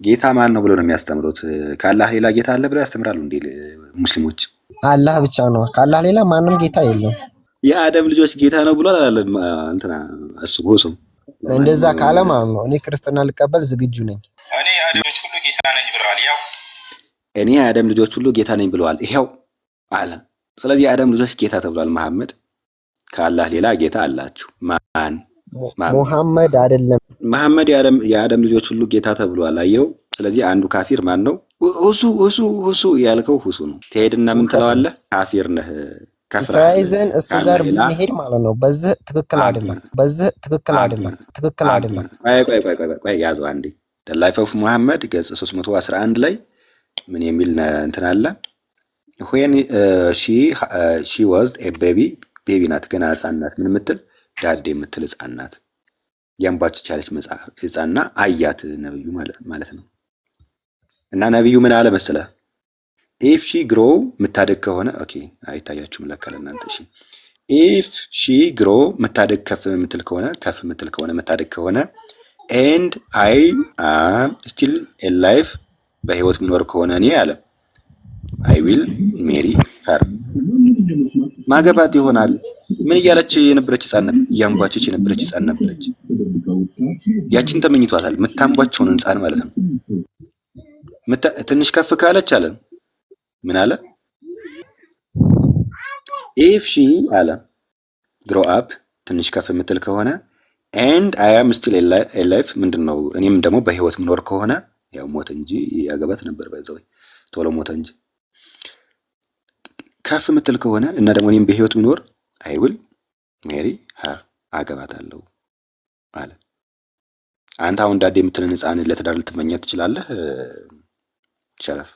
ጌታ ማን ነው ብሎ ነው የሚያስተምሩት? ከአላህ ሌላ ጌታ አለ ብለው ያስተምራሉ እንዴ ሙስሊሞች? አላህ ብቻ ነው። ከአላህ ሌላ ማንም ጌታ የለም። የአደም ልጆች ጌታ ነው ብሏል አላለም? እንትና እሱ ጎሶ እንደዛ ካለ ማለት ነው እኔ ክርስትና ልቀበል ዝግጁ ነኝ። እኔ የአደም ልጆች ሁሉ ጌታ ነኝ ብለዋል። ያው እኔ የአደም ልጆች ሁሉ ጌታ ነኝ ብለዋል ይሄው አለ። ስለዚህ የአደም ልጆች ጌታ ተብሏል። መሐመድ ከአላህ ሌላ ጌታ አላችሁ? ማን? ሙሐመድ አይደለም። መሐመድ የአደም ልጆች ሁሉ ጌታ ተብሏል። አየው። ስለዚህ አንዱ ካፊር ማን ነው? ሁሱ ያልከው ሁሱ ነው። ትሄድና ምን ትለዋለህ? ካፊር ነህ። ተያይዘን እሱ ጋር ብንሄድ ማለት ነው። በዚህ ትክክል አይደለም። በዚህ ትክክል አይደለም። ትክክል አይደለም። ቆይ ያዘው አንዴ። The Life of Muhammad ገጽ 311 ላይ ምን የሚል እንትን አለ? when she was a baby ናት፣ ገና ህፃን ናት። ምን የምትል ዳዴ የምትል ህፃን ናት። ያንባች ቻለች መጽሐፍ ህፃንና አያት ነብዩ ማለት ነው። እና ነብዩ ምን አለ መሰለህ? if she grow ምታደግ ከሆነ ኦኬ አይታያችሁም ለካለ እናንተ እሺ if she grow ምታደግ ከፍ ምትል ከሆነ ምታደግ ከሆነ and I am still alive በህይወት ምኖር ከሆነ እኔ አለ I will marry her ማገባት ይሆናል። ምን እያለች የነበረች ህፃን ነበር? እያንቧቸች የነበረች ህፃን ነበረች። ያቺን ተመኝቷታል። ምታንቧቸውን ህፃን ማለት ነው። ትንሽ ከፍ ካለች አለ ምን አለ? if she አለ grow up ትንሽ ከፍ የምትል ከሆነ and I am still alive ምንድነው? እኔም ደግሞ በህይወት ምኖር ከሆነ ያው ሞት እንጂ ያገባት ነበር ባይዘው ቶሎ ሞት እንጂ ከፍ የምትል ከሆነ እና ደግሞ እኔም በህይወት ምኖር I will marry her አገባታለሁ አለ። አንተ አሁን ዳዴ የምትልን ህፃን ለትዳር ልትመኛት ትችላለህ? ሸረፍ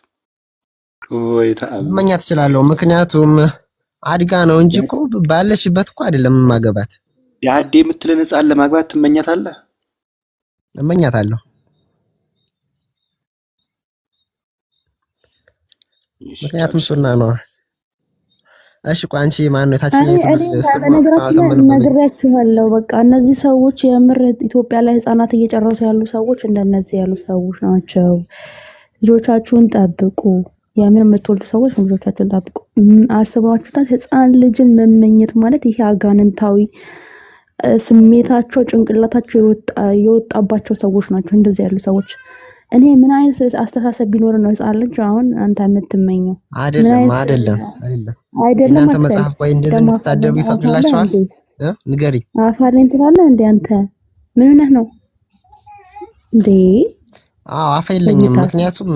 ወይ መኛት እችላለሁ። ምክንያቱም አድጋ ነው እንጂ እኮ ባለሽበት እኮ አይደለም ማገባት። ዳዴ የምትልን ህፃን ለማግባት ትመኛታለህ? እመኛታለሁ። ምክንያቱም ሱና ነው። እሺ ቆይ አንቺ ማን ነው ታችኛው ነግራችኋለሁ። በቃ እነዚህ ሰዎች የምር ኢትዮጵያ ላይ ህፃናት እየጨረሱ ያሉ ሰዎች እንደነዚህ ያሉ ሰዎች ናቸው። ልጆቻችሁን ጠብቁ። የምን የምትወልዱ ሰዎች ልጆቻችሁን ጠብቁ። አስባችሁታል? ህፃን ልጅን መመኘት ማለት ይሄ አጋንንታዊ ስሜታቸው ጭንቅላታቸው የወጣባቸው ሰዎች ናቸው እንደዚህ ያሉ ሰዎች። እኔ ምን አይነት አስተሳሰብ ቢኖር ነው ህፃን ልጅ አሁን አንተ የምትመኘው? አይደለም እናንተ መጽሐፍ ቆይ እንደዚህ የምትሳደቡ ይፈቅድላችኋል? ንገሪ። አፋለኝ ትላለህ እንዴ አንተ? ምን ሆነህ ነው እንዴ? አፍ የለኝም። ምክንያቱም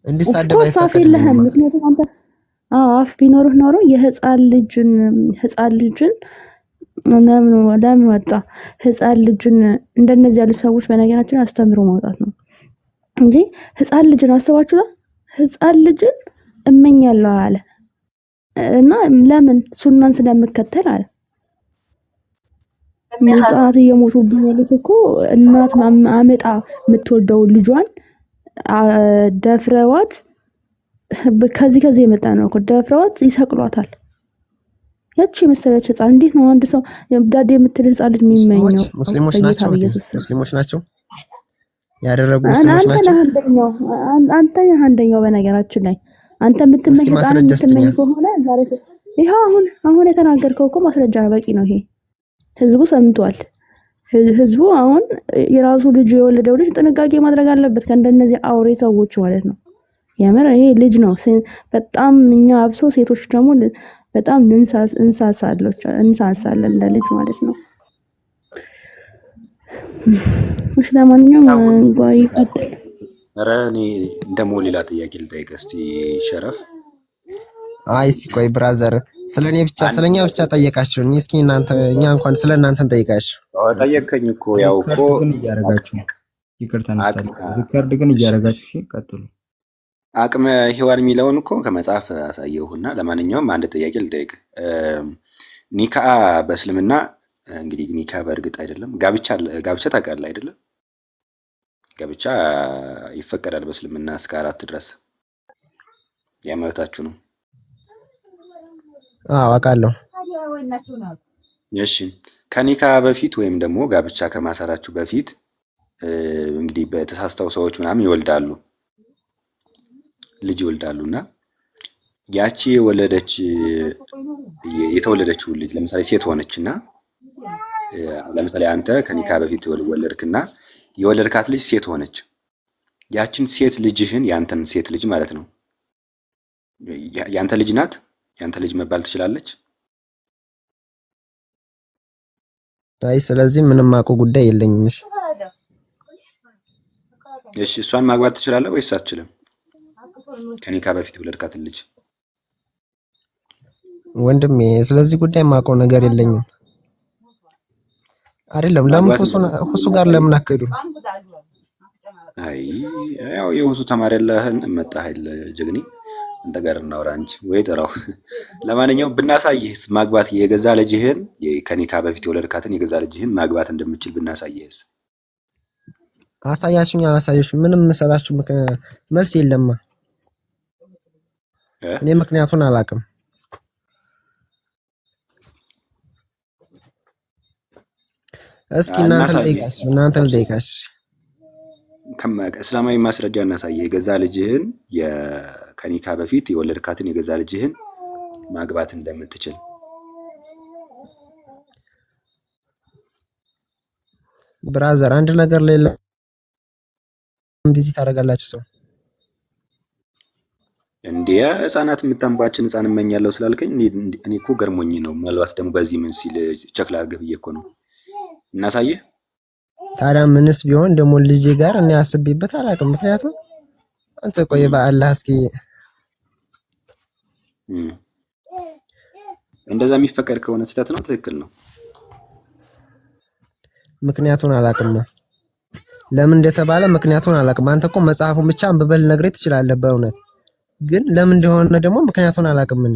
እንዲሳደብ አይፈቅድልህም። ምክንያቱም አንተ አፍ ቢኖርህ ኖሮ የህፃን ልጅን ለምን ወጣ? ህፃን ልጅን እንደነዚህ ያሉ ሰዎች በነገራችን አስተምሮ ማውጣት ነው እንጂ ህፃን ልጅን አስባችሁታ? ህፃን ልጅን እመኛለሁ አለ እና ለምን? ሱናን ስለምከተል አለ። ህፃናት እየሞቱብኝ ያሉት እኮ እናት አመጣ የምትወልደው ልጇን ደፍረዋት ከዚህ የመጣ ነው እኮ ደፍረዋት ይሰቅሏታል። ያቺ መሰለች ህፃን እንዴት ነው አንድ ሰው ዳዴ የምትል ህፃን ልጅ የሚመኘው? ሙስሊሞች ናቸው ያደረጉ ሙስሊሞች ናቸው። አንተ አንደኛው በነገራችን ላይ አንተ የምትመኝ ከሆነ ዛሬ ይሄው አሁን የተናገርከው እኮ ማስረጃ ነው፣ በቂ ነው። ይሄ ህዝቡ ሰምቷል። ህዝቡ አሁን የራሱ ልጅ የወለደው ልጅ ጥንቃቄ ማድረግ አለበት ከእንደነዚህ አውሬ ሰዎች ማለት ነው። የምር ይሄ ልጅ ነው በጣም እኛ አብሶ ሴቶች ደግሞ በጣም እንሳሳለን ለልጅ ማለት ነው። እሺ ለማንኛውም ጓይ ቀጥል። ኧረ እኔ ደግሞ ሌላ ጥያቄ ልጠይቅ እስቲ ሸረፍ። እስኪ ቆይ ብራዘር ስለኛ ብቻ ጠየቃችሁኝ። እስኪ እናንተ እኛ እንኳን ስለናንተ እንጠይቃችሁ። ጠየቅከኝ እኮ ያው እኮ ግን እያረጋችሁ ይቅርታ ነፍሳል ሪካርድ ግን እያረጋችሁ ቀጥሉ። አቅመ ሔዋን የሚለውን እኮ ከመጽሐፍ አሳየሁና ለማንኛውም አንድ ጥያቄ ልጠይቅ። ኒካ በእስልምና እንግዲህ ኒካ በእርግጥ አይደለም ጋብቻ ታውቃለህ አይደለም? ጋብቻ ይፈቀዳል በእስልምና እስከ 4 ድረስ። ያመታችሁ ነው? አውቃለሁ። እሺ ከኒካ በፊት ወይም ደግሞ ጋብቻ ከማሰራችሁ በፊት እንግዲህ በተሳስተው ሰዎች ምናምን ይወልዳሉ ልጅ ይወልዳሉና ያቺ የተወለደችው ልጅ ለምሳሌ ሴት ሆነችና ለምሳሌ አንተ ከኒካ በፊት ወለድክና የወለድካት ልጅ ሴት ሆነች። ያችን ሴት ልጅህን ያንተን ሴት ልጅ ማለት ነው ያንተ ልጅ ናት፣ ያንተ ልጅ መባል ትችላለች። አይ ስለዚህ ምንም አውቀው ጉዳይ የለኝም። እሺ እሷን ማግባት ትችላለህ ወይስ አትችልም? ከኒካ በፊት የወለድካትን ልጅ ወንድሜ ስለዚህ ጉዳይ ማውቀው ነገር የለኝም። አይደለም ለምን ሁሱ ጋር ለምን አከዱ? አይ ያው የሁሱ ተማሪ ያለህን መጣህል ጀግኒ አንተ ጋር እናውራ እንጂ ወይ ጥራው። ለማንኛውም ብናሳይህስ ማግባት የገዛ ልጅህን ከኒካ በፊት የወለድካትን የገዛ ልጅህን ማግባት እንደምችል ብናሳይህስ? አሳያችሁኝ አላሳያችሁኝ ምንም መሰላችሁ መልስ የለማ። እኔ ምክንያቱን አላውቅም። እስኪ እናንተ ልጠይቃችሁ እስላማዊ ማስረጃ እናሳይህ። የገዛ ልጅህን ከኒካ በፊት የወለድካትን የገዛ ልጅህን ማግባት እንደምትችል። ብራዘር አንድ ነገር ሌላ ቢዚ ታደርጋላችሁ ሰው እንዴ ህፃናት የምታንባችን ህፃን እመኛለሁ ስላልከኝ እኔ እኮ ገርሞኝ ነው። ምናልባት ደግሞ በዚህ ምን ሲል ቸክ ላድርግ ብዬ እኮ ነው። እናሳይህ። ታዲያ ምንስ ቢሆን ደግሞ ልጄ ጋር እኔ አስቤበት አላውቅም። ምክንያቱም አንተ ቆይ በአላህ እስኪ እንደዛ የሚፈቀድ ከሆነ ስህተት ነው ትክክል ነው? ምክንያቱን አላውቅም። ለምን እንደተባለ ምክንያቱን አላውቅም። አንተ እኮ መጽሐፉን ብቻ አንብበል ነግሬ ትችላለህ በእውነት ግን ለምን እንደሆነ ደግሞ ምክንያቱን አላውቅም። እኔ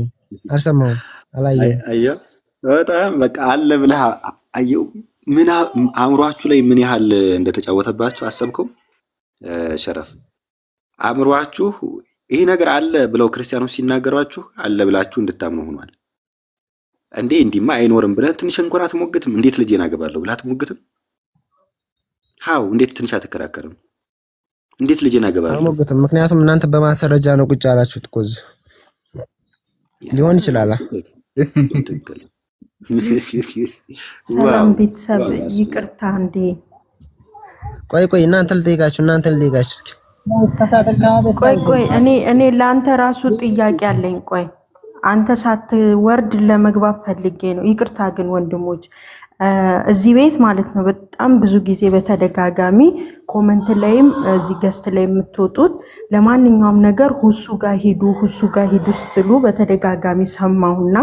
አልሰማሁም አላየሁም። አየሁ በጣም በቃ አለ ብለህ አየሁ። ምን አእምሯችሁ ላይ ምን ያህል እንደተጫወተባችሁ አሰብከው? ሸረፍ አእምሯችሁ ይሄ ነገር አለ ብለው ክርስቲያኖች ሲናገሯችሁ አለ ብላችሁ እንድታምኑ ሆኗል። እንዲህማ አይኖርም ብለህ ትንሽ እንኳን አትሞግትም? እንዴት ልጄን አገባለሁ ብለህ አትሞግትም? ሃው እንዴት ትንሽ አትከራከርም? እንዴት ልጄን አገባለሁ አልሞግትም። ምክንያቱም እናንተ በማሰረጃ ነው ቁጭ ያላችሁት። ቆዝ ሊሆን ይችላል። ሰላም ቤተሰብ ይቅርታ እንዴ ቆይ እናንተ ልጠይቃችሁ እስኪ ቆይ እኔ ለአንተ ራሱ ጥያቄ አለኝ። ቆይ አንተ ሳትወርድ ለመግባት ፈልጌ ነው። ይቅርታ ግን ወንድሞች እዚህ ቤት ማለት ነው በጣም ብዙ ጊዜ በተደጋጋሚ ኮመንት ላይም እዚህ ገስት ላይ የምትወጡት ለማንኛውም ነገር ሁሱ ጋር ሂዱ ስትሉ በተደጋጋሚ ሰማሁና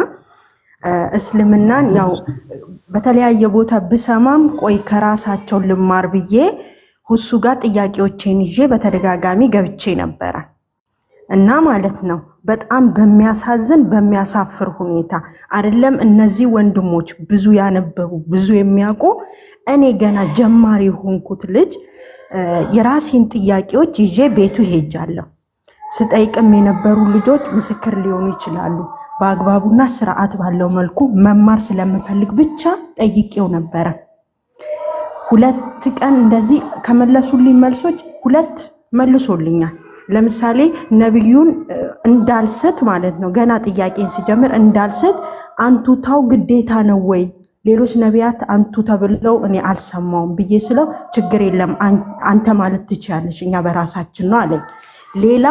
እስልምናን ያው በተለያየ ቦታ ብሰማም ቆይ ከራሳቸው ልማር ብዬ ሁሱ ጋር ጥያቄዎችን ይዤ በተደጋጋሚ ገብቼ ነበረ እና ማለት ነው በጣም በሚያሳዝን በሚያሳፍር ሁኔታ አይደለም እነዚህ ወንድሞች ብዙ ያነበቡ ብዙ የሚያውቁ እኔ ገና ጀማሪ ሆንኩት ልጅ የራሴን ጥያቄዎች ይዤ ቤቱ ሄጃለሁ። ስጠይቅም የነበሩ ልጆች ምስክር ሊሆኑ ይችላሉ። በአግባቡና ስርዓት ባለው መልኩ መማር ስለምፈልግ ብቻ ጠይቄው ነበረ። 2 ቀን እንደዚህ ከመለሱልኝ መልሶች 2 መልሶልኛል። ለምሳሌ ነብዩን እንዳልሰት ማለት ነው ገና ጥያቄን ሲጀምር እንዳልሰት አንቱታው ግዴታ ነው ወይ ሌሎች ነቢያት አንቱ ተብለው እኔ አልሰማውም ብዬ ስለው ችግር የለም አንተ ማለት ትችያለሽ እኛ በራሳችን ነው አለኝ። ሌላ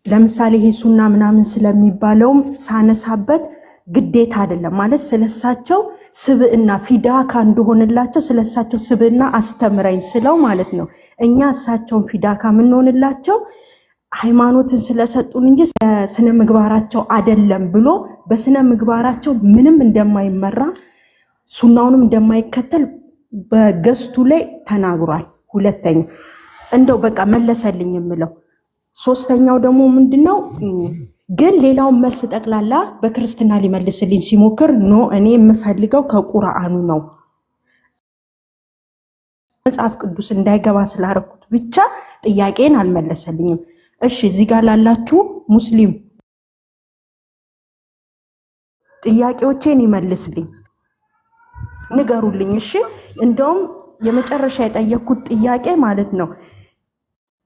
ለምሳሌ ይሄ ሱና ምናምን ስለሚባለውም ሳነሳበት ግዴታ አይደለም ማለት ስለሳቸው ስብዕና ፊዳካ እንደሆነላቸው ስለሳቸው ስብዕና አስተምረኝ ስለው ማለት ነው እኛ እሳቸውን ፊዳካ ምን ሆነላቸው ሃይማኖትን ስለሰጡን እንጂ ስነ ምግባራቸው አይደለም ብሎ በስነ ምግባራቸው ምንም እንደማይመራ ሱናውንም እንደማይከተል በገስቱ ላይ ተናግሯል። ሁለተኛ እንደው በቃ መለሰልኝ የምለው ሶስተኛው ደግሞ ምንድነው ግን ሌላውን መልስ ጠቅላላ በክርስትና ሊመልስልኝ ሲሞክር ኖ እኔ የምፈልገው ከቁርአኑ ነው መጽሐፍ ቅዱስ እንዳይገባ ስላረኩት ብቻ ጥያቄን አልመለሰልኝም። እሺ እዚህ ጋር ላላችሁ ሙስሊም ጥያቄዎቼን ይመልስልኝ ንገሩልኝ። እሺ እንደውም የመጨረሻ የጠየኩት ጥያቄ ማለት ነው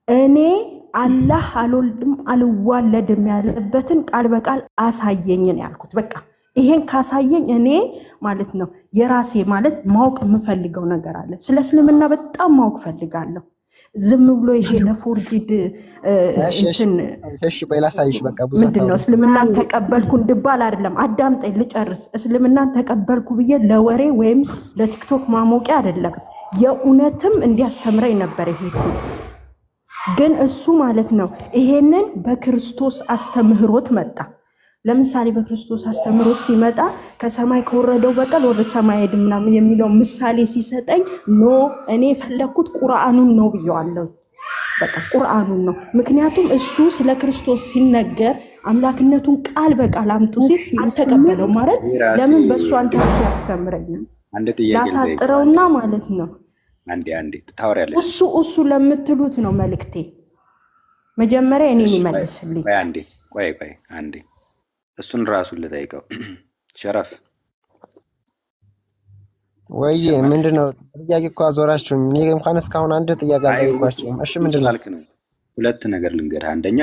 እኔ አላህ አልወልድም አልዋለድም ያለበትን ቃል በቃል አሳየኝ ነው ያልኩት። በቃ ይሄን ካሳየኝ እኔ ማለት ነው የራሴ ማለት ማወቅ የምፈልገው ነገር አለ። ስለ እስልምና በጣም ማወቅ ፈልጋለሁ። ዝም ብሎ ይሄ ለፎርጂድ እንትን እሺ ቆይ ላሳይሽ። በቃ ብዙ ምንድነው እስልምናን ተቀበልኩ እንድባል አይደለም። አዳምጠኝ ልጨርስ። እስልምናን ተቀበልኩ ብዬ ለወሬ ወይም ለቲክቶክ ማሞቂያ አይደለም። የእውነትም እንዲያስተምረኝ ነበር የሄድኩት። ግን እሱ ማለት ነው ይሄንን በክርስቶስ አስተምህሮት መጣ። ለምሳሌ በክርስቶስ አስተምህሮት ሲመጣ ከሰማይ ከወረደው በቀር ወደ ሰማይ አይሄድም ምናምን የሚለው ምሳሌ ሲሰጠኝ ኖ እኔ የፈለኩት ቁርአኑን ነው ብየዋለሁ። በቃ ቁርአኑን ነው። ምክንያቱም እሱ ስለ ክርስቶስ ሲነገር አምላክነቱን ቃል በቃል አምጡ ሲል አልተቀበለው ማለት ለምን በእሱ አንተ እሱ ያስተምረኛል። ላሳጥረውና ማለት ነው አንዴ ታወሪያለሽ። እሱ ለምትሉት ነው መልእክቴ። መጀመሪያ እኔ ይመልስልኝ። ቆይ አንዴ እሱን ራሱን ልጠይቀው። ሸረፍ ወይ ምንድነው ጥያቄ እኮ አዞራችሁኝ። እኔ እንኳን እስካሁን አንድ ጥያቄ አልጠየኳችሁም። እሺ ምንድነው? ሁለት ነገር ልንገርህ። አንደኛ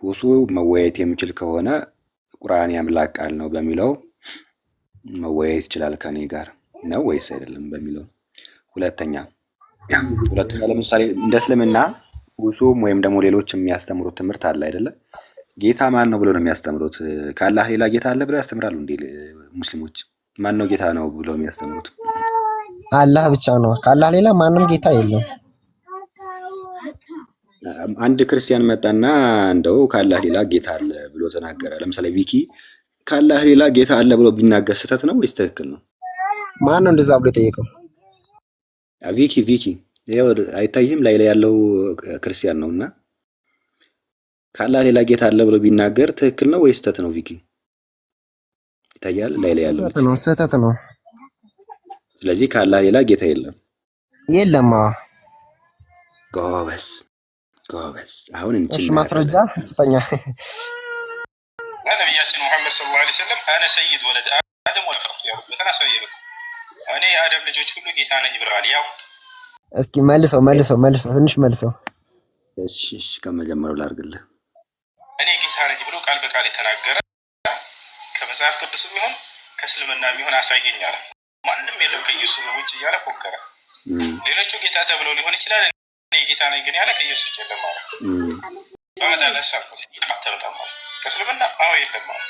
ሁሱ መወያየት የሚችል ከሆነ ቁርአን የአምላክ ቃል ነው በሚለው መወያየት ይችላል ከኔ ጋር ነው ወይስ አይደለም በሚለው። ሁለተኛ ለምሳሌ እንደ እስልምና ሁሱም ወይም ደግሞ ሌሎች የሚያስተምሩት ትምህርት አለ አይደለ? ጌታ ማን ነው ብሎ ነው የሚያስተምሩት? ከአላህ ሌላ ጌታ አለ ብለው ያስተምራሉ እንዴ ሙስሊሞች? ማን ነው ጌታ ነው ብለው የሚያስተምሩት? አላህ ብቻ ነው። ከአላህ ሌላ ማንም ጌታ የለም። አንድ ክርስቲያን መጣና እንደው ከአላህ ሌላ ጌታ አለ ብሎ ተናገረ። ለምሳሌ ቪኪ ከአላህ ሌላ ጌታ አለ ብሎ ቢናገር ስህተት ነው ወይስ ትክክል ነው? ማን ነው እንደዛ ብሎ የጠየቀው? ቪኪ ይሄው አይታይም ላይ ያለው ክርስቲያን ነውና ከአላህ ሌላ ጌታ አለ ብሎ ቢናገር ትክክል ነው ወይስ ስህተት ነው? ቪኪ ይታያል ላይ ያለው ስህተት ነው። ስለዚህ ከአላህ ሌላ ጌታ የለም። ጎበዝ። አሁን እሺ ማስረጃ ስጠኛ። ነብያችን ሙሐመድ ሰለላሁ ዐለይሂ ወሰለም አነ ሰይድ ወለድ አደም ወልፈርቅ ያው በተናሰየበት እኔ የአደም ልጆች ሁሉ ጌታ ነኝ ብለዋል። ያው እስኪ መልሰው ትንሽ መልሰው። እሺ ከመጀመሪያው ላድርግልህ። እኔ ጌታ ነኝ ብሎ ቃል በቃል የተናገረ ከመጽሐፍ ቅዱስም ይሁን ከእስልምና ይሁን አሳየኝ አለ። ማንም የለም ከኢየሱስ ውጭ እያለ ፎከረ። ሌሎቹ ጌታ ተብለው ሊሆን ይችላል። እኔ ጌታ ነኝ ግን ያለ ከኢየሱስ ውጭ የለም አለ። ከእስልምና አዎ የለም አለ።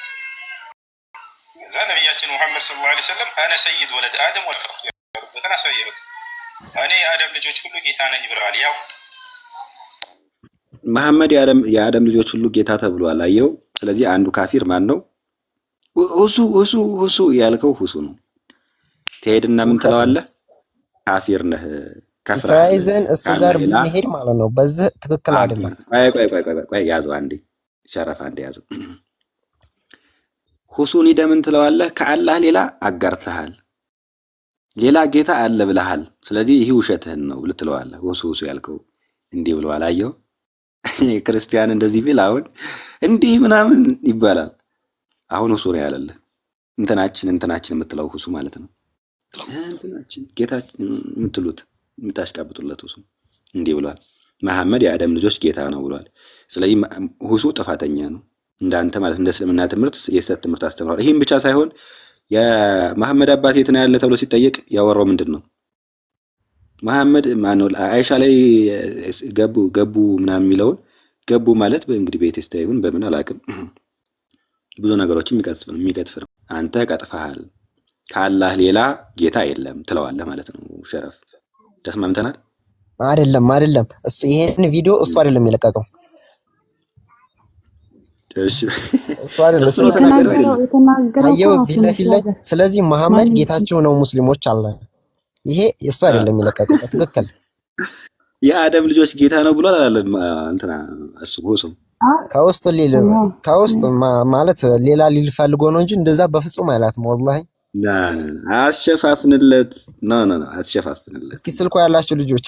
እዛ ነቢያችን ሙሐመድ ሰለላሁ ዐለይሂ ወሰለም አነ ሰይድ ወለድ አደም ወልፈርቅ ያሉበትን አሳየበት። እኔ የአደም ልጆች ሁሉ ጌታ ነኝ ብለዋል። ያው መሐመድ የአደም ልጆች ሁሉ ጌታ ተብሏል። አየው። ስለዚህ አንዱ ካፊር ማን ነው? ሁሱ ያልከው ሁሱ ነው። ትሄድና ምን ትለዋለህ? ካፊር ነህ ከፍራ ተያይዘን እሱ ጋር ብንሄድ ማለት ነው። በዚህ ትክክል አይደለም። ቆይ ያዘው አንዴ ሸረፍ አንዴ ያዘው። ሁሱን ሂደህ ምን ትለዋለህ? ከአላህ ሌላ አጋርተሃል፣ ሌላ ጌታ አለ ብለሃል። ስለዚህ ይህ ውሸትህን ነው ልትለዋለህ። ሁሱ ያልከው እንዲህ ብለዋል። አየው ክርስቲያን እንደዚህ ቢል አሁን እንዲህ ምናምን ይባላል። አሁን ሁሱ ነው ያለልህ። እንትናችን የምትለው ሁሱ ማለት ነው። እንትናችን ጌታችን የምትሉት የምታሽቃብጡለት ሁሱ እንዲህ ብሏል። መሐመድ የአደም ልጆች ጌታ ነው ብሏል። ስለዚህ ሁሱ ጥፋተኛ ነው እንዳንተ ማለት እንደ እስልምና ትምህርት የስተት ትምህርት አስተምሯል። ይህም ብቻ ሳይሆን የመሐመድ አባት የት ነው ያለ ተብሎ ሲጠየቅ ያወራው ምንድን ነው? መሐመድ ማነው አይሻ ላይ ገቡ ምናምን የሚለውን ገቡ ማለት በእንግዲህ በቴስታ ይሁን በምን አላውቅም፣ ብዙ ነገሮችን የሚቀጥፍ ነው። አንተ ቀጥፈሃል፣ ከአላህ ሌላ ጌታ የለም ትለዋለህ ማለት ነው። ሸረፍ ተስማምተናል? አይደለም እሱ ይሄን ቪዲዮ እሱ አይደለም የለቀቀው። እሱ አይደለም አየው ፊት ለፊት ላይ። ስለዚህ መሐመድ ጌታቸው ነው ሙስሊሞች አለ። ይሄ እሱ አይደለም የለቀቀው። ትክክል የአደም ልጆች ጌታ ነው ብሏል አላለም? እንትና እሱ ሁሱ ከውስጥ ማለት ሌላ ሊል ፈልጎ ነው እንጂ እንደዛ በፍጹም አይላትም። ወላሂ አትሸፋፍንለት። ኖ አትሸፋፍንለት። እስኪ ስልኮ ያላችሁ ልጆች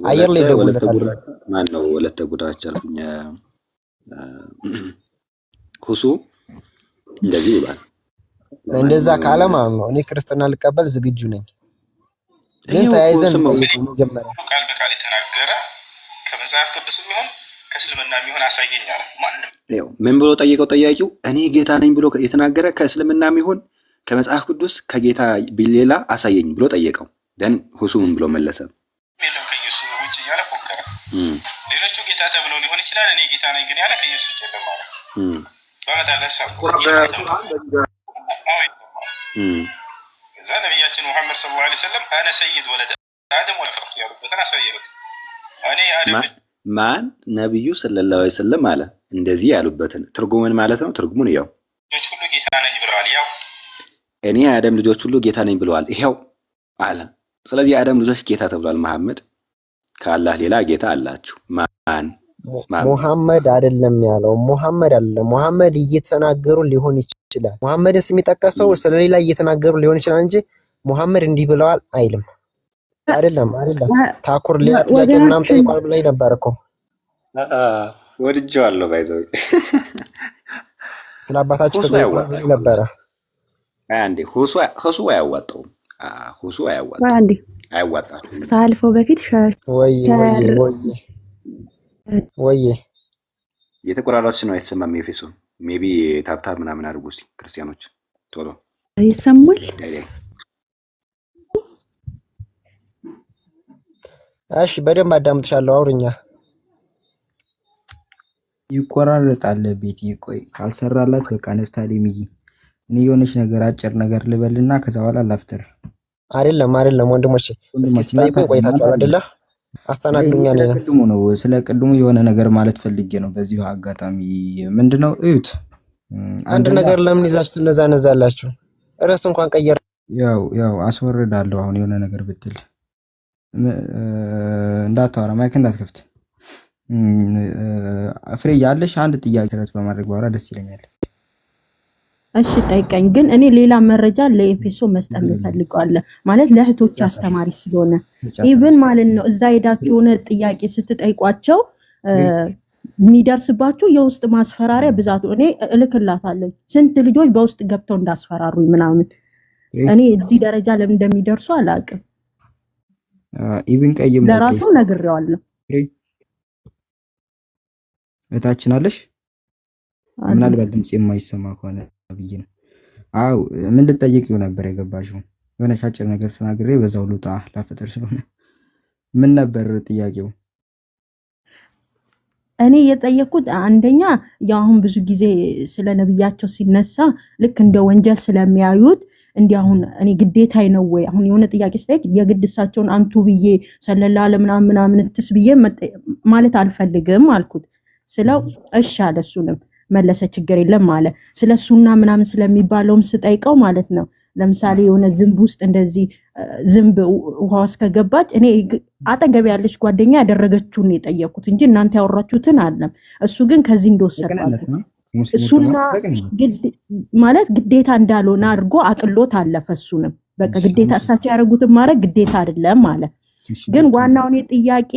አየር ላይ ደውለታል። ማን ነው ወለተ ጉዳች አልኩኝ። ሁሱ እንደዚህ ይላል። እንደዛ ካለ ማለት ነው እኔ ክርስትና ልቀበል ዝግጁ ነኝ። ግን ተያይዘን መጀመሪያ ቃል በቃል የተናገረ ከመጽሐፍ ቅዱስ የሚሆን ከእስልምና የሚሆን አሳየኝ አለ። ማንም ይኸው ምን ብሎ ጠየቀው? ጠያቂው እኔ ጌታ ነኝ ብሎ የተናገረ ከእስልምና የሚሆን ከመጽሐፍ ቅዱስ ከጌታ ሌላ አሳየኝ ብሎ ጠየቀው። ደን ሁሱ ምን ብሎ መለሰ? የለም ከኢየሱስ ውጭ እያለ ፎከረ። ሌሎቹ ጌታ ተብለው ሊሆን ይችላል፣ እኔ ጌታ ነኝ ግን ያለ ከኢየሱስ ውጭ የለም አለ። በመጣለሳ እዛ ነቢያችን ሙሐመድ ሰለላሁ ዐለይሂ ወሰለም አነ ሰይድ ወለደ አደም ወለፈርቅ ያሉበትን አሳየበት። እኔ አደም ማን ነብዩ ሰለላሁ ዐለይሂ ወሰለም አለ እንደዚህ ያሉበትን ትርጉምን ማለት ነው። ትርጉሙን ያው ልጆች ሁሉ ጌታ ነኝ ብለዋል። ያው እኔ የአደም ልጆች ሁሉ ጌታ ነኝ ብለዋል ይሄው አለ። ስለዚህ የአደም ልጆች ጌታ ተብሏል። መሐመድ ከአላህ ሌላ ጌታ አላችሁ? ማን? ሙሐመድ አይደለም ያለው። ሙሐመድ አይደለም። ሙሐመድ እየተናገሩ ሊሆን ይችላል። ሙሐመድስ የሚጠቀሰው ስለሌላ እየተናገሩ ሊሆን ይችላል እንጂ ሙሐመድ እንዲህ ብለዋል አይልም። አይደለም። ታኩር ሌላ ጥያቄ ምናምን ጠይቋል ብለኝ ነበር እኮ ወድጄዋለሁ። ባይዘው ስለ አባታችሁ ተጠይቋል ብለኝ ነበረ። አንዴ ሁሱ አያዋጣውም። ሁሱ አያዋጣም። አንዴ አያዋጣም። ሳልፈው በፊት ወይ የተቆራረጥሽ ነው አይሰማም። ኤፌሶን ሜቢ ታብታብ ምናምን አድርጉ እስቲ ክርስቲያኖች ቶሎ ይሰማል። እሺ በደንብ አዳምጥሻለሁ። አውርኛ ይቆራረጣል። ቤት ቆይ ካልሰራላት በቃ ነፍታሌምዬ እኔ የሆነች ነገር አጭር ነገር ልበልና ከዛ በኋላ ላፍተር። አይደለም ወንድሞቼ እስኪ ስታይቁኝ ቆይታችኋል አይደለ? አስተናግዱኛ ነው። ስለ ቅድሙ የሆነ ነገር ማለት ፈልጌ ነው። በዚሁ አጋጣሚ ምንድነው እዩት፣ አንድ ነገር ለምን ይዛችሁ ትነዛነዛላችሁ? ርዕስ እንኳን ቀየር። ያው አስወርዳለሁ። አሁን የሆነ ነገር ብትል እንዳታወራ፣ ማይክ እንዳትከፍት። ፍሬ ያለሽ አንድ ጥያቄ ተረት በማድረግ ባወራ ደስ ይለኛል። እሺ ጠይቀኝ። ግን እኔ ሌላ መረጃ ለኤፌሶ መስጠት እንፈልጋለን ማለት ለእህቶች አስተማሪ ስለሆነ ኢቭን ማለት ነው። እዛ ሄዳችሁ የሆነ ጥያቄ ስትጠይቋቸው የሚደርስባችሁ የውስጥ ማስፈራሪያ ብዛቱ እኔ እልክላታለሁ። ስንት ልጆች በውስጥ ገብተው እንዳስፈራሩኝ ምናምን። እኔ እዚህ ደረጃ ለምን እንደሚደርሱ አላውቅም። ኢቭን ቀይም ለራሱ ነግሬዋለሁ። እታችን አለሽ ምናልባት ድምጽ የማይሰማ ከሆነ ብዬ ነው። አው ምን ልጠይቂው ነበር የገባሽው? የሆነ አጭር ነገር ተናግሬ በዛው ልውጣ ላፈጠር ስለሆነ ምን ነበር ጥያቄው? እኔ የጠየኩት አንደኛ ያው አሁን ብዙ ጊዜ ስለ ነብያቸው ሲነሳ ልክ እንደ ወንጀል ስለሚያዩት እንዲህ አሁን እኔ ግዴታዬ ነው ወይ አሁን የሆነ ጥያቄ ስጠይቅ የግድ እሳቸውን አንቱ ብዬ ሰለላሁ ዐለይሂ ምናምን እንትስ ብዬ ማለት አልፈልግም አልኩት። ስለው እሺ አለ። እሱንም መለሰ ችግር የለም ማለት ስለሱና ምናምን ስለሚባለውም ስጠይቀው ማለት ነው። ለምሳሌ የሆነ ዝንብ ውስጥ እንደዚህ ዝንብ ውሃ ውስጥ ከገባች እኔ አጠገብ ያለች ጓደኛ ያደረገችውን የጠየኩት እንጂ እናንተ ያወራችሁትን አለም። እሱ ግን ከዚህ እንደወሰድኩት እሱና ማለት ግዴታ እንዳልሆነ አድርጎ አቅሎት አለፈ። እሱንም በቃ ግዴታ እሳቸው ያደረጉትን ማድረግ ግዴታ አይደለም ማለት። ግን ዋናው እኔ ጥያቄ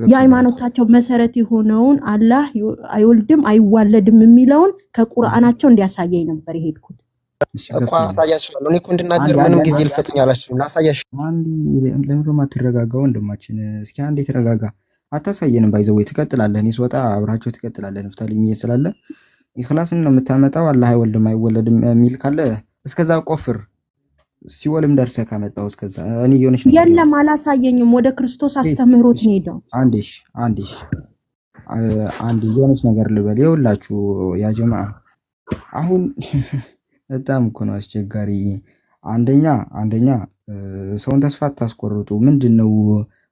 የሃይማኖታቸው መሰረት የሆነውን አላህ አይወልድም አይዋለድም የሚለውን ከቁርአናቸው እንዲያሳየኝ ነበር የሄድኩት። እኮ አሳያችኋለሁ። እኔ እኮ እንድናገር ምንም ጊዜ ልሰጡኝ አላችሁ። ላሳያችሁ። አንዲ ለምን ማትረጋጋው? እንደማችን እስኪ አንዴ ተረጋጋ። አታሳየንም። ባይዘው ትቀጥላለህ። እኔ ስወጣ አብራቸው ትቀጥላለህ። ነፍታሊም ይስላል ኢኽላስን ነው የምታመጣው። አላህ አይወልድም አይወለድም የሚል ካለ እስከዛ ቆፍር። ሲወልም ደርሰህ ካመጣው እስከዛ እኔ የሆነሽ የለም አላሳየኝም። ወደ ክርስቶስ አስተምህሮት ሄደው አንዴ የሆነች ነገር ልበል። ይኸውላችሁ ያ ጀማዓ አሁን በጣም እኮ ነው አስቸጋሪ። አንደኛ ሰውን ተስፋ አታስቆርጡ። ምንድነው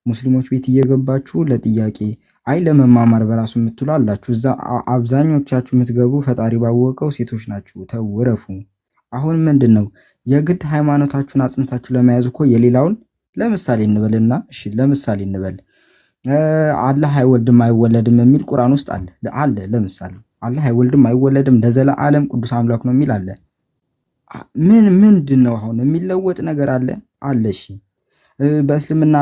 ሙስሊሞች ቤት እየገባችሁ ለጥያቄ ለመማማር በራሱ የምትሉ አላችሁ። እዛ አብዛኞቻችሁ የምትገቡ ፈጣሪ ባወቀው ሴቶች ናችሁ። ተውረፉ። አሁን ምንድነው የግድ ሃይማኖታችሁን አጽንታችሁ ለመያዝ እኮ የሌላውን ለምሳሌ እንበልና ለምሳሌ እንበል አላህ አይወልድም አይወለድም የሚል ቁርአን ውስጥ አለ። ለምሳሌ አላህ አይወልድም አይወለድም ለዘላለም ቅዱስ አምላክ ነው የሚል አለ። ምንድነው አሁን የሚለወጥ ነገር አለ? እሺ በእስልምና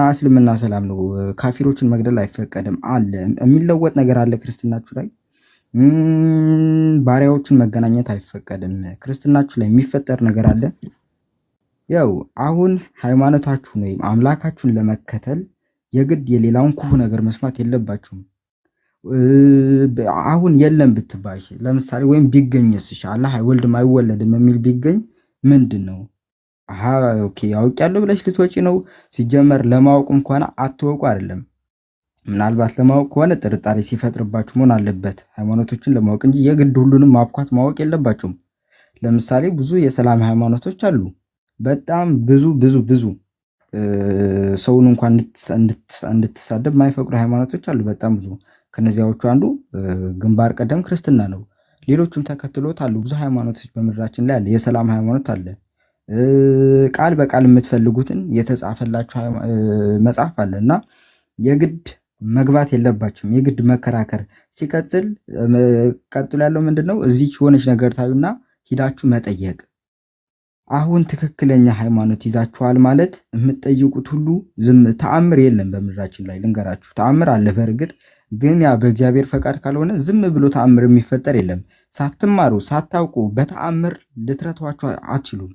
ሰላም ነው፣ ካፊሮችን መግደል አይፈቀድም አለ። የሚለወጥ ነገር አለ? ክርስትናችሁ ላይ ባሪያዎችን መገናኘት አይፈቀድም። ክርስትናችሁ ላይ የሚፈጠር ነገር አለ? ያው አሁን ሃይማኖታችሁን ወይም አምላካችሁን ለመከተል የግድ የሌላውን ክፉ ነገር መስማት የለባችሁም። አሁን የለም ብትባይ ለምሳሌ ወይም ቢገኝስ አላህ አይወልድም አይወለድም የሚል ቢገኝ ምንድን ነው? ኦኬ አውቄያለሁ ብለሽ ልትወጪ ነው? ሲጀመር ለማወቅም ከሆነ አትወቁ አይደለም። ምናልባት ለማወቅ ከሆነ ጥርጣሬ ሲፈጥርባችሁ መሆን አለበት ሃይማኖቶችን ለማወቅ እንጂ የግድ ሁሉንም ማብኳት ማወቅ የለባችሁም። ለምሳሌ ብዙ የሰላም ሃይማኖቶች አሉ። በጣም ብዙ ሰውን እንኳን እንድትሳደብ የማይፈቅዱ ሃይማኖቶች አሉ። በጣም ብዙ። ከነዚያዎቹ አንዱ ግንባር ቀደም ክርስትና ነው። ሌሎቹም ተከትሎት አሉ። ብዙ ሃይማኖቶች በምድራችን ላይ አለ። የሰላም ሃይማኖት አለ። ቃል በቃል የምትፈልጉትን የተጻፈላችሁ መጽሐፍ አለ እና የግድ መግባት የለባችሁም። የግድ መከራከር። ሲቀጥል ቀጥሎ ያለው ምንድነው? እዚህ የሆነች ነገር ታዩና ሂዳችሁ መጠየቅ። አሁን ትክክለኛ ሃይማኖት ይዛችኋል ማለት የምትጠይቁት ሁሉ ዝም ተአምር የለም በምድራችን ላይ ልንገራችሁ። ተአምር አለ በእርግጥ ግን ያ በእግዚአብሔር ፈቃድ ካልሆነ ዝም ብሎ ተአምር የሚፈጠር የለም። ሳትማሩ ሳታውቁ በተአምር ልትረቷቸው አትችሉም።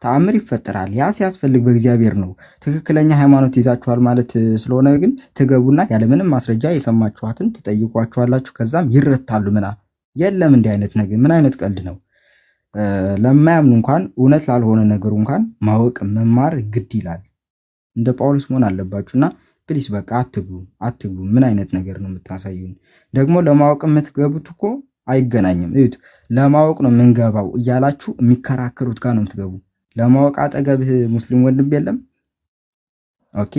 ተአምር ይፈጠራል። ያ ሲያስፈልግ በእግዚአብሔር ነው። ትክክለኛ ሃይማኖት ይዛችኋል ማለት ስለሆነ ግን ትገቡና ያለምንም ማስረጃ የሰማችኋትን ትጠይቋችኋላችሁ። ከዛም ይረታሉ። የለም እንዲህ አይነት ነገር ምን አይነት ቀልድ ነው? ለማያምኑ እንኳን እውነት ላልሆነ ነገሩ እንኳን ማወቅ መማር ግድ ይላል። እንደ ጳውሎስ መሆን አለባችሁና ፕሊስ በቃ አትግቡ። ምን አይነት ነገር ነው የምታሳዩን? ደግሞ ለማወቅ የምትገቡት እኮ አይገናኝም። እዩት፣ ለማወቅ ነው የምንገባው እያላችሁ የሚከራከሩት ጋር ነው የምትገቡ። ለማወቅ አጠገብህ ሙስሊም ወንድም የለም። ኦኬ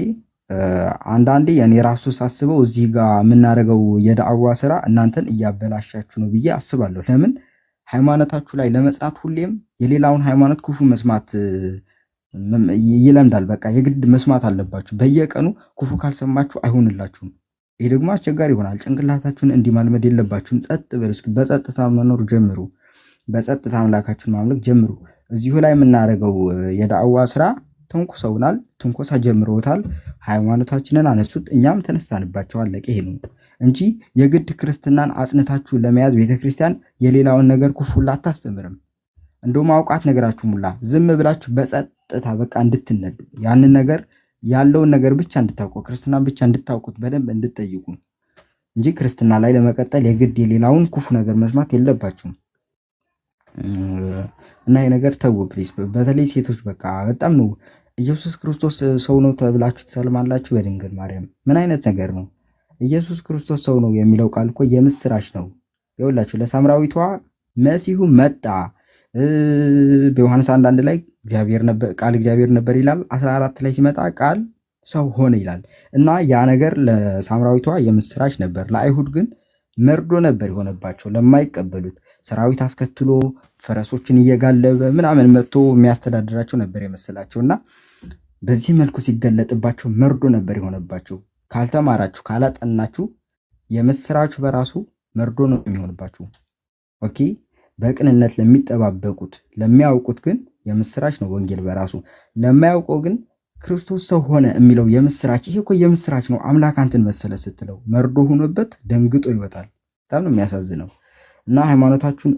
አንዳንዴ የኔ ራሱ ሳስበው እዚህ ጋር የምናደርገው የዳዕዋ ስራ እናንተን እያበላሻችሁ ነው ብዬ አስባለሁ። ለምን ሃይማኖታችሁ ላይ ለመጽናት ሁሌም የሌላውን ሃይማኖት ክፉ መስማት ይለምዳል። በቃ የግድ መስማት አለባችሁ። በየቀኑ ክፉ ካልሰማችሁ አይሆንላችሁም። ይሄ ደግሞ አስቸጋሪ ይሆናል። ጭንቅላታችሁን እንዲህ ማልመድ የለባችሁም። ጸጥ በሉ እስኪ። በጸጥታ መኖር ጀምሩ። በጸጥታ አምላካችሁን ማምለክ ጀምሩ። እዚሁ ላይ የምናደርገው የዳዕዋ ስራ ተንኩሰውናል፣ ትንኮሳ ጀምረውታል። ሃይማኖታችንን አነሱት፣ እኛም ተነሳንባቸው። አለቀ። ይሄ ነው እንጂ የግድ ክርስትናን አጽንታችሁ ለመያዝ ቤተክርስቲያን የሌላውን ነገር ክፉ አታስተምርም። እንደውም አውቃት ነገራችሁ ሙላ ዝም ብላችሁ በጸጥታ በቃ እንድትነዱ ያንን ነገር ያለውን ነገር ብቻ እንድታውቁ ክርስትናን ብቻ እንድታውቁት በደንብ እንድትጠይቁ እንጂ ክርስትና ላይ ለመቀጠል የግድ የሌላውን ክፉ ነገር መስማት የለባችሁም። እና ይሄ ነገር ተው ፕሊስ። በተለይ ሴቶች በቃ በጣም ነው። ኢየሱስ ክርስቶስ ሰው ነው ተብላችሁ ትሰልማላችሁ በድንግል ማርያም። ምን አይነት ነገር ነው? ኢየሱስ ክርስቶስ ሰው ነው የሚለው ቃል እኮ የምስራች ነው። ይኸውላችሁ ለሳምራዊቷ መሲሁ መጣ። በዮሐንስ 1:1 ላይ ቃል እግዚአብሔር ነበር ይላል። 14 ላይ ሲመጣ ቃል ሰው ሆነ ይላል። እና ያ ነገር ለሳምራዊቷ የምስራች ነበር፣ ለአይሁድ ግን መርዶ ነበር የሆነባቸው። ለማይቀበሉት ሰራዊት አስከትሎ ፈረሶችን እየጋለበ ምናምን መጥቶ የሚያስተዳድራቸው ነበር የመሰላቸው። እና በዚህ መልኩ ሲገለጥባቸው መርዶ ነበር የሆነባቸው። ካልተማራችሁ ካላጠናችሁ የምስራችሁ በራሱ መርዶ ነው የሚሆንባችሁ። ኦኬ በቅንነት ለሚጠባበቁት ለሚያውቁት ግን የምስራች ነው ወንጌል በራሱ። ለማያውቀው ግን ክርስቶስ ሰው ሆነ የሚለው የምስራች፣ ይሄ እኮ የምስራች ነው። አምላክ አንተን መሰለ ስትለው መርዶ ሆኖበት ደንግጦ ይወጣል። በጣም ነው የሚያሳዝነው። እና ሃይማኖታችሁን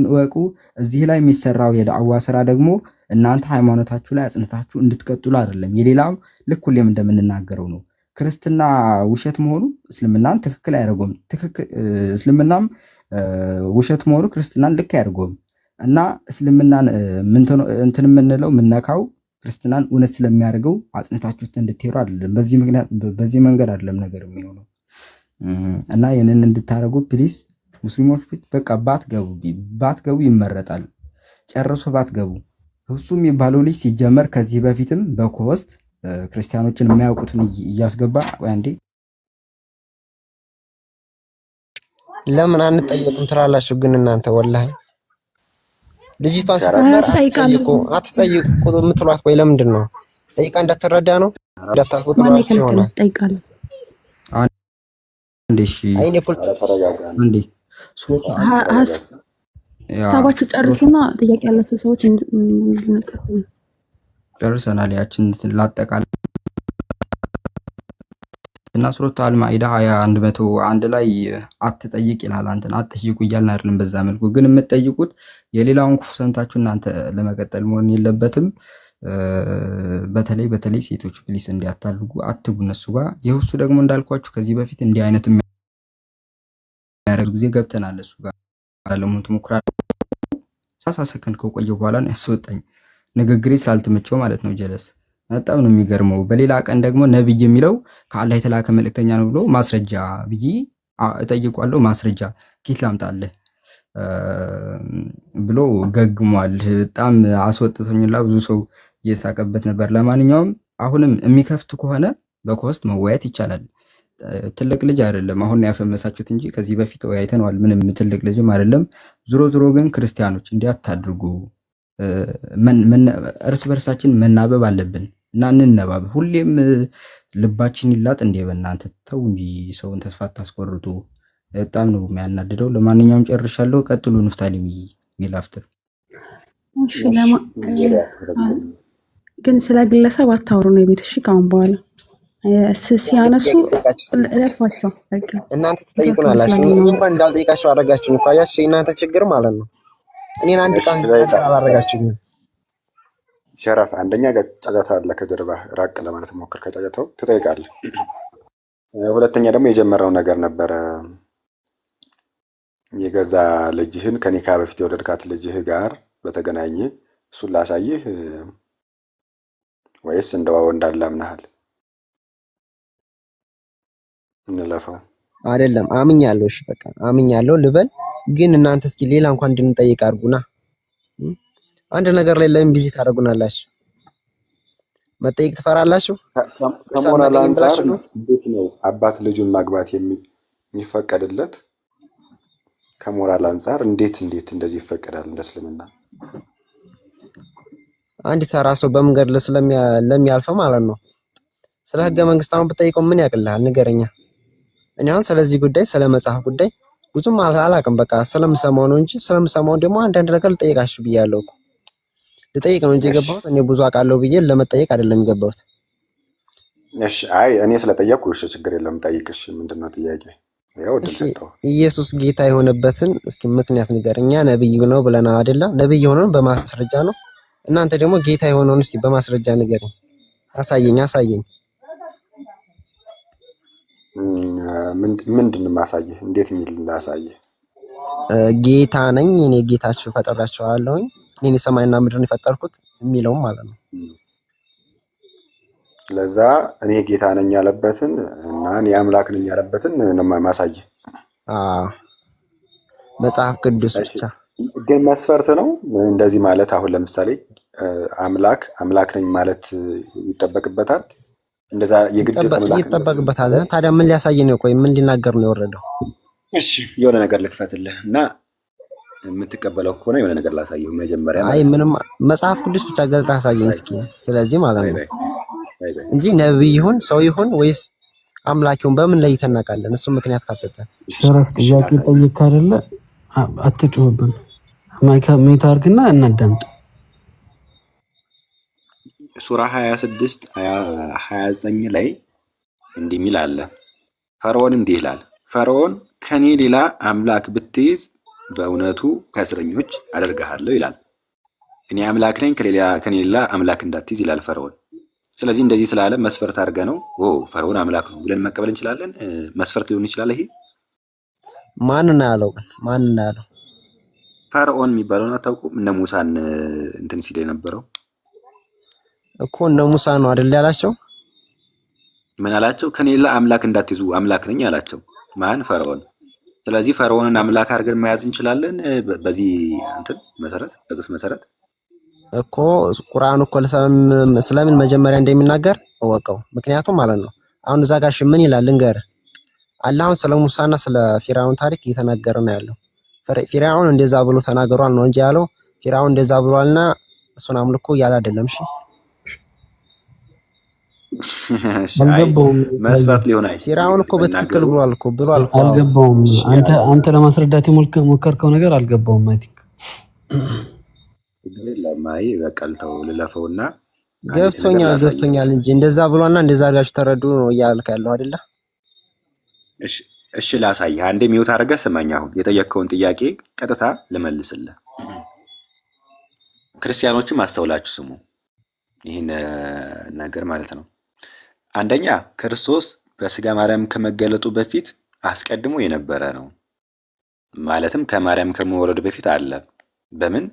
እወቁ። እዚህ ላይ የሚሰራው የዳዕዋ ስራ ደግሞ እናንተ ሃይማኖታችሁ ላይ አጽንታችሁ እንድትቀጥሉ አይደለም። የሌላም ልክ ሁሌም እንደምንናገረው ነው። ክርስትና ውሸት መሆኑ እስልምናን ትክክል አያደርገውም። እስልምናም ውሸት መሆኑ ክርስትናን ልክ አያደርገውም። እና እስልምናን እንትን የምንለው የምነካው ክርስትናን እውነት ስለሚያደርገው አጽንታችሁት እንድትሄዱ አይደለም። በዚህ መንገድ አይደለም ነገር የሚሆነው። እና ይህንን እንድታደርጉ ፕሊስ ሙስሊሞች ፊት በቃ ባትገቡ ይመረጣል። ጨርሶ ባትገቡ። እሱ የሚባለው ልጅ ሲጀመር ከዚህ በፊትም በኮስት ክርስቲያኖችን የማያውቁትን እያስገባ አንዴ ለምን አንጠየቅም ትላላችሁ? ግን እናንተ ወላሂ ልጅቷን ስትመር አትጠይቁ የምትሏት ወይ ለምንድን ነው? ጠይቃ እንዳትረዳ ነው እንዳታውቁ ትሏችሁ ይሆናል። ጠይቃለሁ እንዴ ሀሳባችሁ ጨርሱና ጥያቄ ያላቸው ሰዎች ጨርሰናል። ያችን ላጠቃል እና ሱረቱ አልማኢዳ 21 ላይ አትጠይቅ ይላል። አንተን አትጠይቁ እያልን አይደለም። በዛ መልኩ ግን የምትጠይቁት የሌላውን ክፉ ሰምታችሁ እናንተ ለመቀጠል መሆን የለበትም። በተለይ ሴቶች ፕሊስ እንዲያታልጉ አትጉ እነሱ ጋር። ይኸውሱ ደግሞ እንዳልኳችሁ ከዚህ በፊት እንዲህ አይነት የሚያደርግ ጊዜ ገብተናል። እሱ ጋር ለሞት ሙክራ 30 ሰከንድ ከቆየ በኋላ ነው ያስወጣኝ። ንግግሬ ስላልተመቸው ማለት ነው። ጀለስ በጣም ነው የሚገርመው። በሌላ ቀን ደግሞ ነብይ የሚለው ከአላህ የተላከ መልእክተኛ ነው ብሎ ማስረጃ ብዬ እጠይቋለሁ። ማስረጃ ኪት ላምጣልህ ብሎ ገግሟል። በጣም አስወጥቶኝላ ብዙ ሰው እየሳቀበት ነበር። ለማንኛውም አሁንም የሚከፍቱ ከሆነ በኮስት መወያየት ይቻላል። ትልቅ ልጅ አይደለም አሁን ያፈመሳችሁት እንጂ ከዚህ በፊት ተወያይተነዋል። ምንም ትልቅ ልጅም አይደለም። ዞሮ ግን ክርስቲያኖች እንዲያታድርጉ እርስ በርሳችን መናበብ አለብን እና እንነባብ። ሁሌም ልባችን ይላጥ እንዴ! በእናንተ ተው እንጂ ሰውን ተስፋ አታስቆርጡ። በጣም ነው የሚያናድደው። ለማንኛውም ጨርሻለሁ። ቀጥሉ። ንፍታሊም ሚላፍትር ግን ስለ ግለሰብ አታውሩ ነው የቤት። እሺ ካሁን በኋላ ሲያነሱ እለፏቸው። እናንተ ትጠይቁናላችሁ። እንኳን እንዳልጠይቃችሁ አደረጋችሁ እኮ አያችሁ። የእናንተ ችግር ማለት ነው። እኔን አንድ ቀን አላደረጋችሁም። ሸረፍ አንደኛ ጫጫታ አለ ከጀርባ ራቅ ለማለት ሞክር። ከጫጫታው ትጠይቃለህ። ሁለተኛ ደግሞ የጀመረው ነገር ነበረ። የገዛ ልጅህን ከኒካ በፊት የወለድካት ልጅህ ጋር በተገናኘ እሱን ላሳይህ ወይስ እንደው እንዳላምናል እንለፈው? አይደለም አምኛለሁ። እሺ በቃ አምኛለሁ ልበል። ግን እናንተ እስኪ ሌላ እንኳን እንድንጠይቅ አድርጉና አንድ ነገር ላይ ለምን ቢዚ ታደርጉናላችሁ? መጠየቅ ትፈራላችሁ? ከሞራል አንፃር እንዴት ነው አባት ልጁን ማግባት የሚፈቀድለት? ከሞራል አንፃር እንዴት እንደዚህ ይፈቀዳል? እንደ እስልምና አንድ ተራ ሰው በመንገድ ለሚያልፈው ማለት ነው። ስለ ህገ መንግስት አሁን ብጠይቀው ምን ያቅልሃል? ንገረኛ። እኔ አሁን ስለዚህ ጉዳይ ስለ መጽሐፍ ጉዳይ ብዙም አላውቅም። በቃ ስለምሰማው ነው እንጂ ስለምሰማው ደግሞ አንዳንድ ነገር ልጠይቃችሁ ብያለሁ እኮ። ልጠይቅ ነው እንጂ የገባሁት እኔ ብዙ አውቃለሁ ብዬ ለመጠየቅ አይደለም የገባሁት። እሺ አይ እኔ ስለጠየቅኩ እሺ ችግር የለም ጠይቅሽ። ምንድነው ጥያቄ? ያው ደልሰጠው ኢየሱስ ጌታ የሆነበትን እስኪ ምክንያት ንገረኛ። ነብይ ነው ብለናል አይደለ? ነብይ የሆነውን በማስረጃ ነው። እናንተ ደግሞ ጌታ የሆነውን እስኪ በማስረጃ ንገረኝ። አሳየኝ። ምንድነው ማሳየህ? እንዴት የሚል ላሳየህ? ጌታ ነኝ እኔ ጌታችሁ ፈጠራችኋለሁኝ እኔ ሰማይና ምድርን የፈጠርኩት የሚለውም ማለት ነው። ለዛ እኔ ጌታ ነኝ ያለበትን እና እኔ አምላክ ነኝ ያለበትን ነው ማሳየህ። መጽሐፍ ቅዱስ ብቻ ግን መስፈርት ነው እንደዚህ ማለት። አሁን ለምሳሌ አምላክ ነኝ ማለት ይጠበቅበታል። እንደዛ የግድ ይጠበቅበታል። ታዲያ ምን ሊያሳይ ነው? ቆይ ምን ሊናገር ነው የወረደው? እሺ የሆነ ነገር ልክፈትልህ እና የምትቀበለው ከሆነ የሆነ ነገር ላሳየው መጀመሪያ። አይ ምንም መጽሐፍ ቅዱስ ብቻ ገልጣ አሳየኝ እስኪ። ስለዚህ ማለት ነው እንጂ ነብይ ይሁን ሰው ይሁን ወይስ አምላኪውን በምን ላይ ተናቃለን? እሱ ምክንያት ካልሰጠን ሸረፍ ጥያቄ ጠይቅ አይደለ? አትጩህብን። ሜታ አድርግና እናዳምጥ። ሱራ 26 29 ላይ እንዲህ የሚል አለ። ፈርዖን እንዲህ ይላል፣ ፈርዖን ከኔ ሌላ አምላክ ብትይዝ በእውነቱ ከእስረኞች አደርግሃለሁ ይላል። እኔ አምላክ ነኝ ከኔ ሌላ አምላክ እንዳትይዝ ይላል ፈርዖን። ስለዚህ እንደዚህ ስላለ መስፈርት አድርገ ነው ፈርዖን አምላክ ነው ብለን መቀበል እንችላለን። መስፈርት ሊሆን ይችላል። ይሄ ማንና ያለው ማንና ያለው ፈርዖን የሚባለውን አታውቁም? እነ ሙሳን እንትን ሲል የነበረው እኮ እነ ሙሳ ነው አይደል ያላቸው? ምን አላቸው? ከኔ ሌላ አምላክ እንዳትይዙ አምላክ ነኝ አላቸው። ማን? ፈርዖን። ስለዚህ ፈርዖንን አምላክ አድርገን መያዝ እንችላለን። በዚህ እንትን መሰረት ጥቅስ መሰረት እኮ ቁርአኑ እኮ ስለምን መጀመሪያ እንደሚናገር እወቀው። ምክንያቱም ማለት ነው አሁን እዛ ጋር ምን ይላል ልንገርህ። አላህ ስለ ሙሳና ስለ ፊርዓውን ታሪክ እየተናገረ ነው ያለው። ፊርዓውን እንደዛ ብሎ ተናገሯል ነው እንጂ ያለው ፊርዓውን እንደዛ ብሏልና እሱን አምልኮ ያለ አይደለም። እሺ አልገባውም። መስፈርት ሊሆን አይችልም። ፊርዓውን እኮ በትክክል ብሏል እኮ አልገባውም። አንተ ለማስረዳት የሞከርከው ነገር አልገባውም። አይ ቲንክ ለማይ በቀልተው ልለፈውና ገብቶኛል እንጂ እንደዛ ብሏልና እንደዛ አድርጋችሁ ተረዱ ነው እያልክ ያለው አይደለ? እሺ ላሳይህ። አንዴ ሚውት አድርገህ ስማኝ። አሁን የጠየቅከውን ጥያቄ ቀጥታ ልመልስልህ። ክርስቲያኖችም አስተውላችሁ ስሙ ይህን ነገር ማለት ነው። አንደኛ ክርስቶስ በስጋ ማርያም ከመገለጡ በፊት አስቀድሞ የነበረ ነው። ማለትም ከማርያም ከመወለዱ በፊት አለ። በምን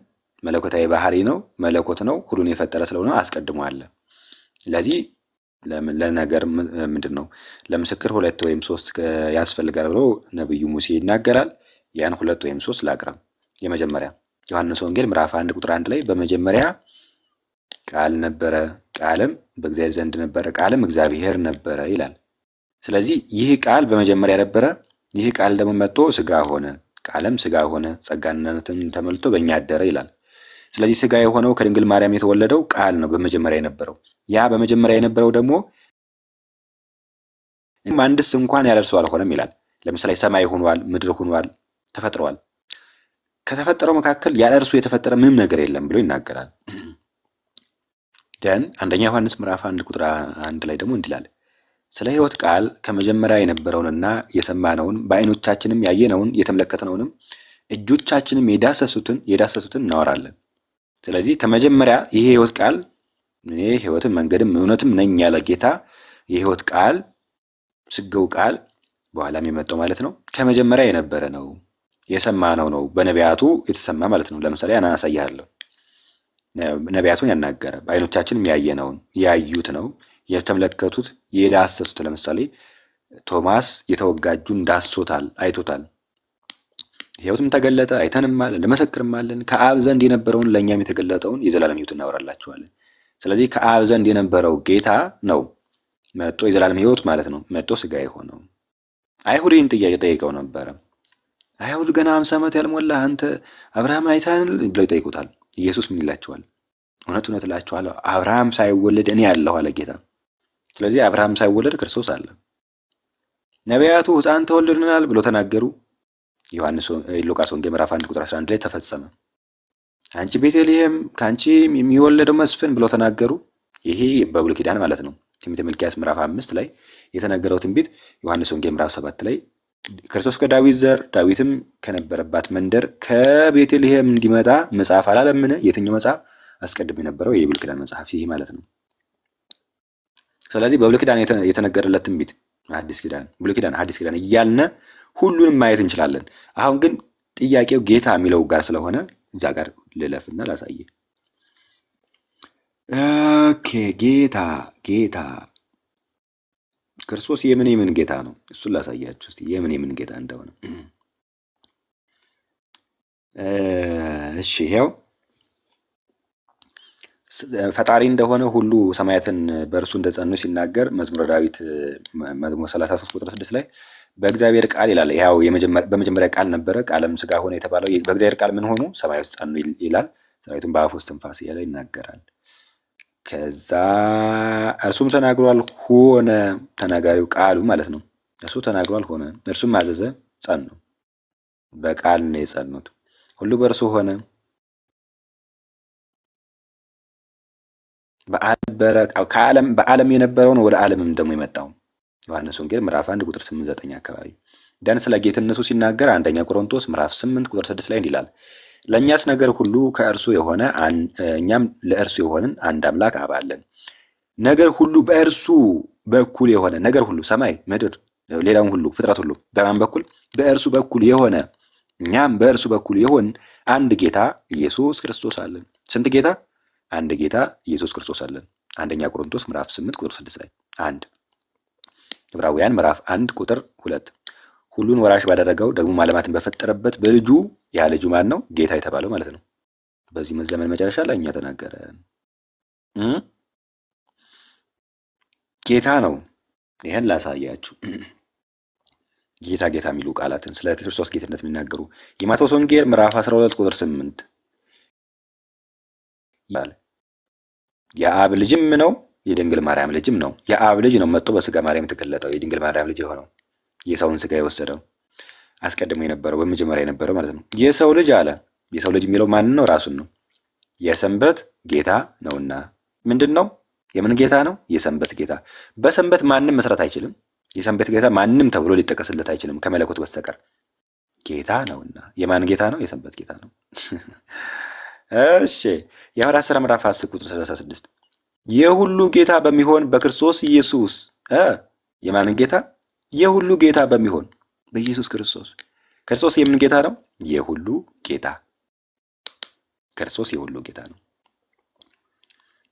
መለኮታዊ ባህሪ ነው፣ መለኮት ነው፣ ሁሉን የፈጠረ ስለሆነ አስቀድሞ አለ። ለዚህ ለነገር ምንድን ነው ለምስክር 2 ወይም 3 ያስፈልጋል ብሎ ነብዩ ሙሴ ይናገራል። ያን 2 ወይም 3 ላቅርብ። የመጀመሪያ ዮሐንስ ወንጌል ምዕራፍ 1 ቁጥር 1 ላይ በመጀመሪያ ቃል ነበረ፣ ቃልም በእግዚአብሔር ዘንድ ነበረ፣ ቃልም እግዚአብሔር ነበረ ይላል። ስለዚህ ይህ ቃል በመጀመሪያ ነበረ። ይህ ቃል ደግሞ መጥቶ ስጋ ሆነ፣ ቃልም ስጋ ሆነ፣ ጸጋና እውነትን ተሞልቶ በእኛ አደረ ይላል። ስለዚህ ስጋ የሆነው ከድንግል ማርያም የተወለደው ቃል ነው በመጀመሪያ የነበረው። ያ በመጀመሪያ የነበረው ደግሞ አንድስ እንኳን ያለ እርሱ አልሆነም ይላል። ለምሳሌ ሰማይ ሆኗል፣ ምድር ሆኗል፣ ተፈጥሯል። ከተፈጠረው መካከል ያለ እርሱ የተፈጠረ ምንም ነገር የለም ብሎ ይናገራል። ደን አንደኛ ዮሐንስ ምዕራፍ 1 ቁጥር 1 ላይ ደግሞ እንዲህ ይላል፣ ስለ ሕይወት ቃል ከመጀመሪያ የነበረውንና የሰማነውን በዓይኖቻችንም ያየነውን የተመለከትነውንም እጆቻችንም የዳሰሱትን እናወራለን። ስለዚህ ከመጀመሪያ ይሄ ሕይወት ቃል እኔ ሕይወትም መንገድም እውነትም ነኝ ያለ ጌታ የሕይወት ቃል ስጋው ቃል በኋላም የመጣው ማለት ነው ከመጀመሪያ የነበረ ነው፣ የሰማነው ነው፣ በነቢያቱ የተሰማ ማለት ነው። ለምሳሌ አሳያለሁ። ነቢያቱን ያናገረ በዓይኖቻችንም ያየነውን ያዩት ነው፣ የተመለከቱት የዳሰሱት። ለምሳሌ ቶማስ የተወጋ እጁን ዳሶታል፣ አይቶታል። ሕይወትም ተገለጠ፣ አይተንማል፣ እንመሰክርማለን። ከአብ ዘንድ የነበረውን ለእኛም የተገለጠውን የዘላለም ሕይወት እናወራላችኋለን። ስለዚህ ከአብ ዘንድ የነበረው ጌታ ነው መጥቶ የዘላለም ሕይወት ማለት ነው መጥቶ ስጋ የሆነው። አይሁድ ይህን ጥያቄ ጠይቀው ነበረ። አይሁድ ገና 50 ዓመት ያልሞላ አንተ አብርሃምን አይተሃል ብለው ይጠይቁታል። ኢየሱስ ምን ይላቸዋል? እውነት እውነት እላችኋለሁ አብርሃም ሳይወለድ እኔ አለሁ አለ ጌታ። ስለዚህ አብርሃም ሳይወለድ ክርስቶስ አለ። ነቢያቱ ሕፃን ተወልዶልናል ብሎ ተናገሩ። ሉቃስ ወንጌል ምዕራፍ 1 ቁጥር 11 ላይ ተፈጸመ። አንቺ ቤተልሔም ከአንቺ የሚወለደው መስፍን ብሎ ተናገሩ። ይሄ በብሉይ ኪዳን ማለት ነው። ትንቢተ ሚልክያስ ምዕራፍ 5 ላይ የተነገረው ትንቢት ዮሐንስ ወንጌል ምዕራፍ 7 ላይ ክርስቶስ ከዳዊት ዘር ዳዊትም ከነበረባት መንደር ከቤተልሔም እንዲመጣ መጽሐፍ አላለምን? የትኛው መጽሐፍ? አስቀድሞ የነበረው የብሉይ ኪዳን መጽሐፍ ይሄ ማለት ነው። ስለዚህ በብሉይ ኪዳን የተነገረለት ትንቢት አዲስ ኪዳን፣ ብሉይ ኪዳን፣ አዲስ ኪዳን እያልን ሁሉንም ማየት እንችላለን። አሁን ግን ጥያቄው ጌታ የሚለው ጋር ስለሆነ እዛ ጋር ልለፍና ላሳየ። ኦኬ ጌታ ክርስቶስ የምን ጌታ ነው? እሱን ላሳያችሁ እስቲ የምን ጌታ እንደሆነ። እሺ ይሄው ፈጣሪ እንደሆነ ሁሉ ሰማያትን በእርሱ እንደጸኑ ሲናገር መዝሙረ ዳዊት መዝሙር 33 ቁጥር 6 ላይ በእግዚአብሔር ቃል ይላል። ያው በመጀመሪያ ቃል ነበረ፣ ቃልም ስጋ ሆነ የተባለው በእግዚአብሔር ቃል ምን ሆኑ? ሰማያት ጸኑ ይላል። ሰራዊቱን በአፉ እስትንፋስ እያለ ይናገራል። ከዛ እርሱም ተናግሯል ሆነ፣ ተናጋሪው ቃሉ ማለት ነው። እርሱ ተናግሯል ሆነ፣ እርሱም አዘዘ ጸኑ። በቃል ነው የጸኑት። ሁሉ በእርሱ ሆነ፣ በዓለም የነበረውን ወደ ዓለምም ደግሞ የመጣው ዮሐንስ ወንጌል ምዕራፍ 1 ቁጥር 8-9 አካባቢ ደን ስለ ጌትነቱ ሲናገር አንደኛ ቆሮንቶስ ምዕራፍ 8 ቁጥር 6 ላይ እንዲላል ለእኛስ ነገር ሁሉ ከእርሱ የሆነ እኛም ለእርሱ የሆንን አንድ አምላክ አብ አለን። ነገር ሁሉ በእርሱ በኩል የሆነ ነገር ሁሉ ሰማይ፣ ምድር፣ ሌላውን ሁሉ ፍጥረት ሁሉ በማን በኩል? በእርሱ በኩል የሆነ እኛም በእርሱ በኩል የሆን አንድ ጌታ ኢየሱስ ክርስቶስ አለን። ስንት ጌታ? አንድ ጌታ ኢየሱስ ክርስቶስ አለን። አንደኛ ቆሮንቶስ ምዕራፍ 8 ቁጥር 6 ላይ አንድ ዕብራውያን ምዕራፍ 1 ቁጥር 2 ሁሉን ወራሽ ባደረገው ደግሞ ዓለማትን በፈጠረበት በልጁ ያ ልጁ ማን ነው? ጌታ የተባለው ማለት ነው። በዚህ ዘመን መጨረሻ ላይ እኛ ተናገረ ጌታ ነው። ይሄን ላሳያችሁ። ጌታ ጌታ የሚሉ ቃላትን ስለ ክርስቶስ ጌትነት የሚናገሩ የማቴዎስ ወንጌል ምዕራፍ 12 ቁጥር 8 ይላል። የአብ ልጅም ነው የድንግል ማርያም ልጅም ነው። የአብ ልጅ ነው መጥቶ በስጋ ማርያም የተገለጠው፣ የድንግል ማርያም ልጅ የሆነው የሰውን ስጋ የወሰደው አስቀድሞ የነበረው በመጀመሪያ የነበረው ማለት ነው። የሰው ልጅ አለ። የሰው ልጅ የሚለው ማንን ነው? ራሱን ነው። የሰንበት ጌታ ነውና ምንድን ነው? የምን ጌታ ነው? የሰንበት ጌታ። በሰንበት ማንም መስራት አይችልም። የሰንበት ጌታ ማንም ተብሎ ሊጠቀስለት አይችልም ከመለኮት በስተቀር ጌታ ነውና። የማን ጌታ ነው? የሰንበት ጌታ ነው። እሺ የሐዋርያት ሥራ ምዕራፍ 10 ቁጥር 36 የሁሉ ጌታ በሚሆን በክርስቶስ ኢየሱስ የማን ጌታ? የሁሉ ጌታ በሚሆን በኢየሱስ ክርስቶስ። ክርስቶስ የምን ጌታ ነው? የሁሉ ጌታ። ክርስቶስ የሁሉ ጌታ ነው።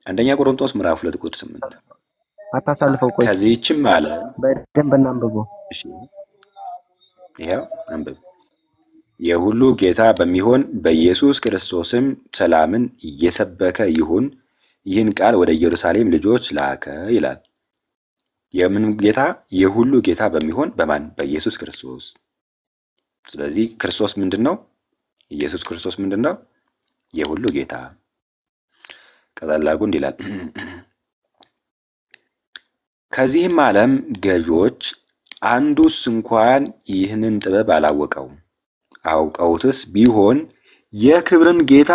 አንደኛ ቆሮንቶስ ምዕራፍ 2 ቁጥር 8 አታሳልፈው። ቆይ ከዚህችም አለ በደንብ እናንብበው። እሺ ይሄው አንብብ። የሁሉ ጌታ በሚሆን በኢየሱስ ክርስቶስም ሰላምን እየሰበከ ይሁን ይህን ቃል ወደ ኢየሩሳሌም ልጆች ላከ ይላል። የምን ጌታ? የሁሉ ጌታ በሚሆን በማን? በኢየሱስ ክርስቶስ። ስለዚህ ክርስቶስ ምንድነው? ኢየሱስ ክርስቶስ ምንድነው? የሁሉ ጌታ። ቀጠል አድርጎ እንዲህ ይላል ከዚህም ዓለም ገዦች አንዱስ እንኳን ይህንን ጥበብ አላወቀውም። አውቀውትስ ቢሆን የክብርን ጌታ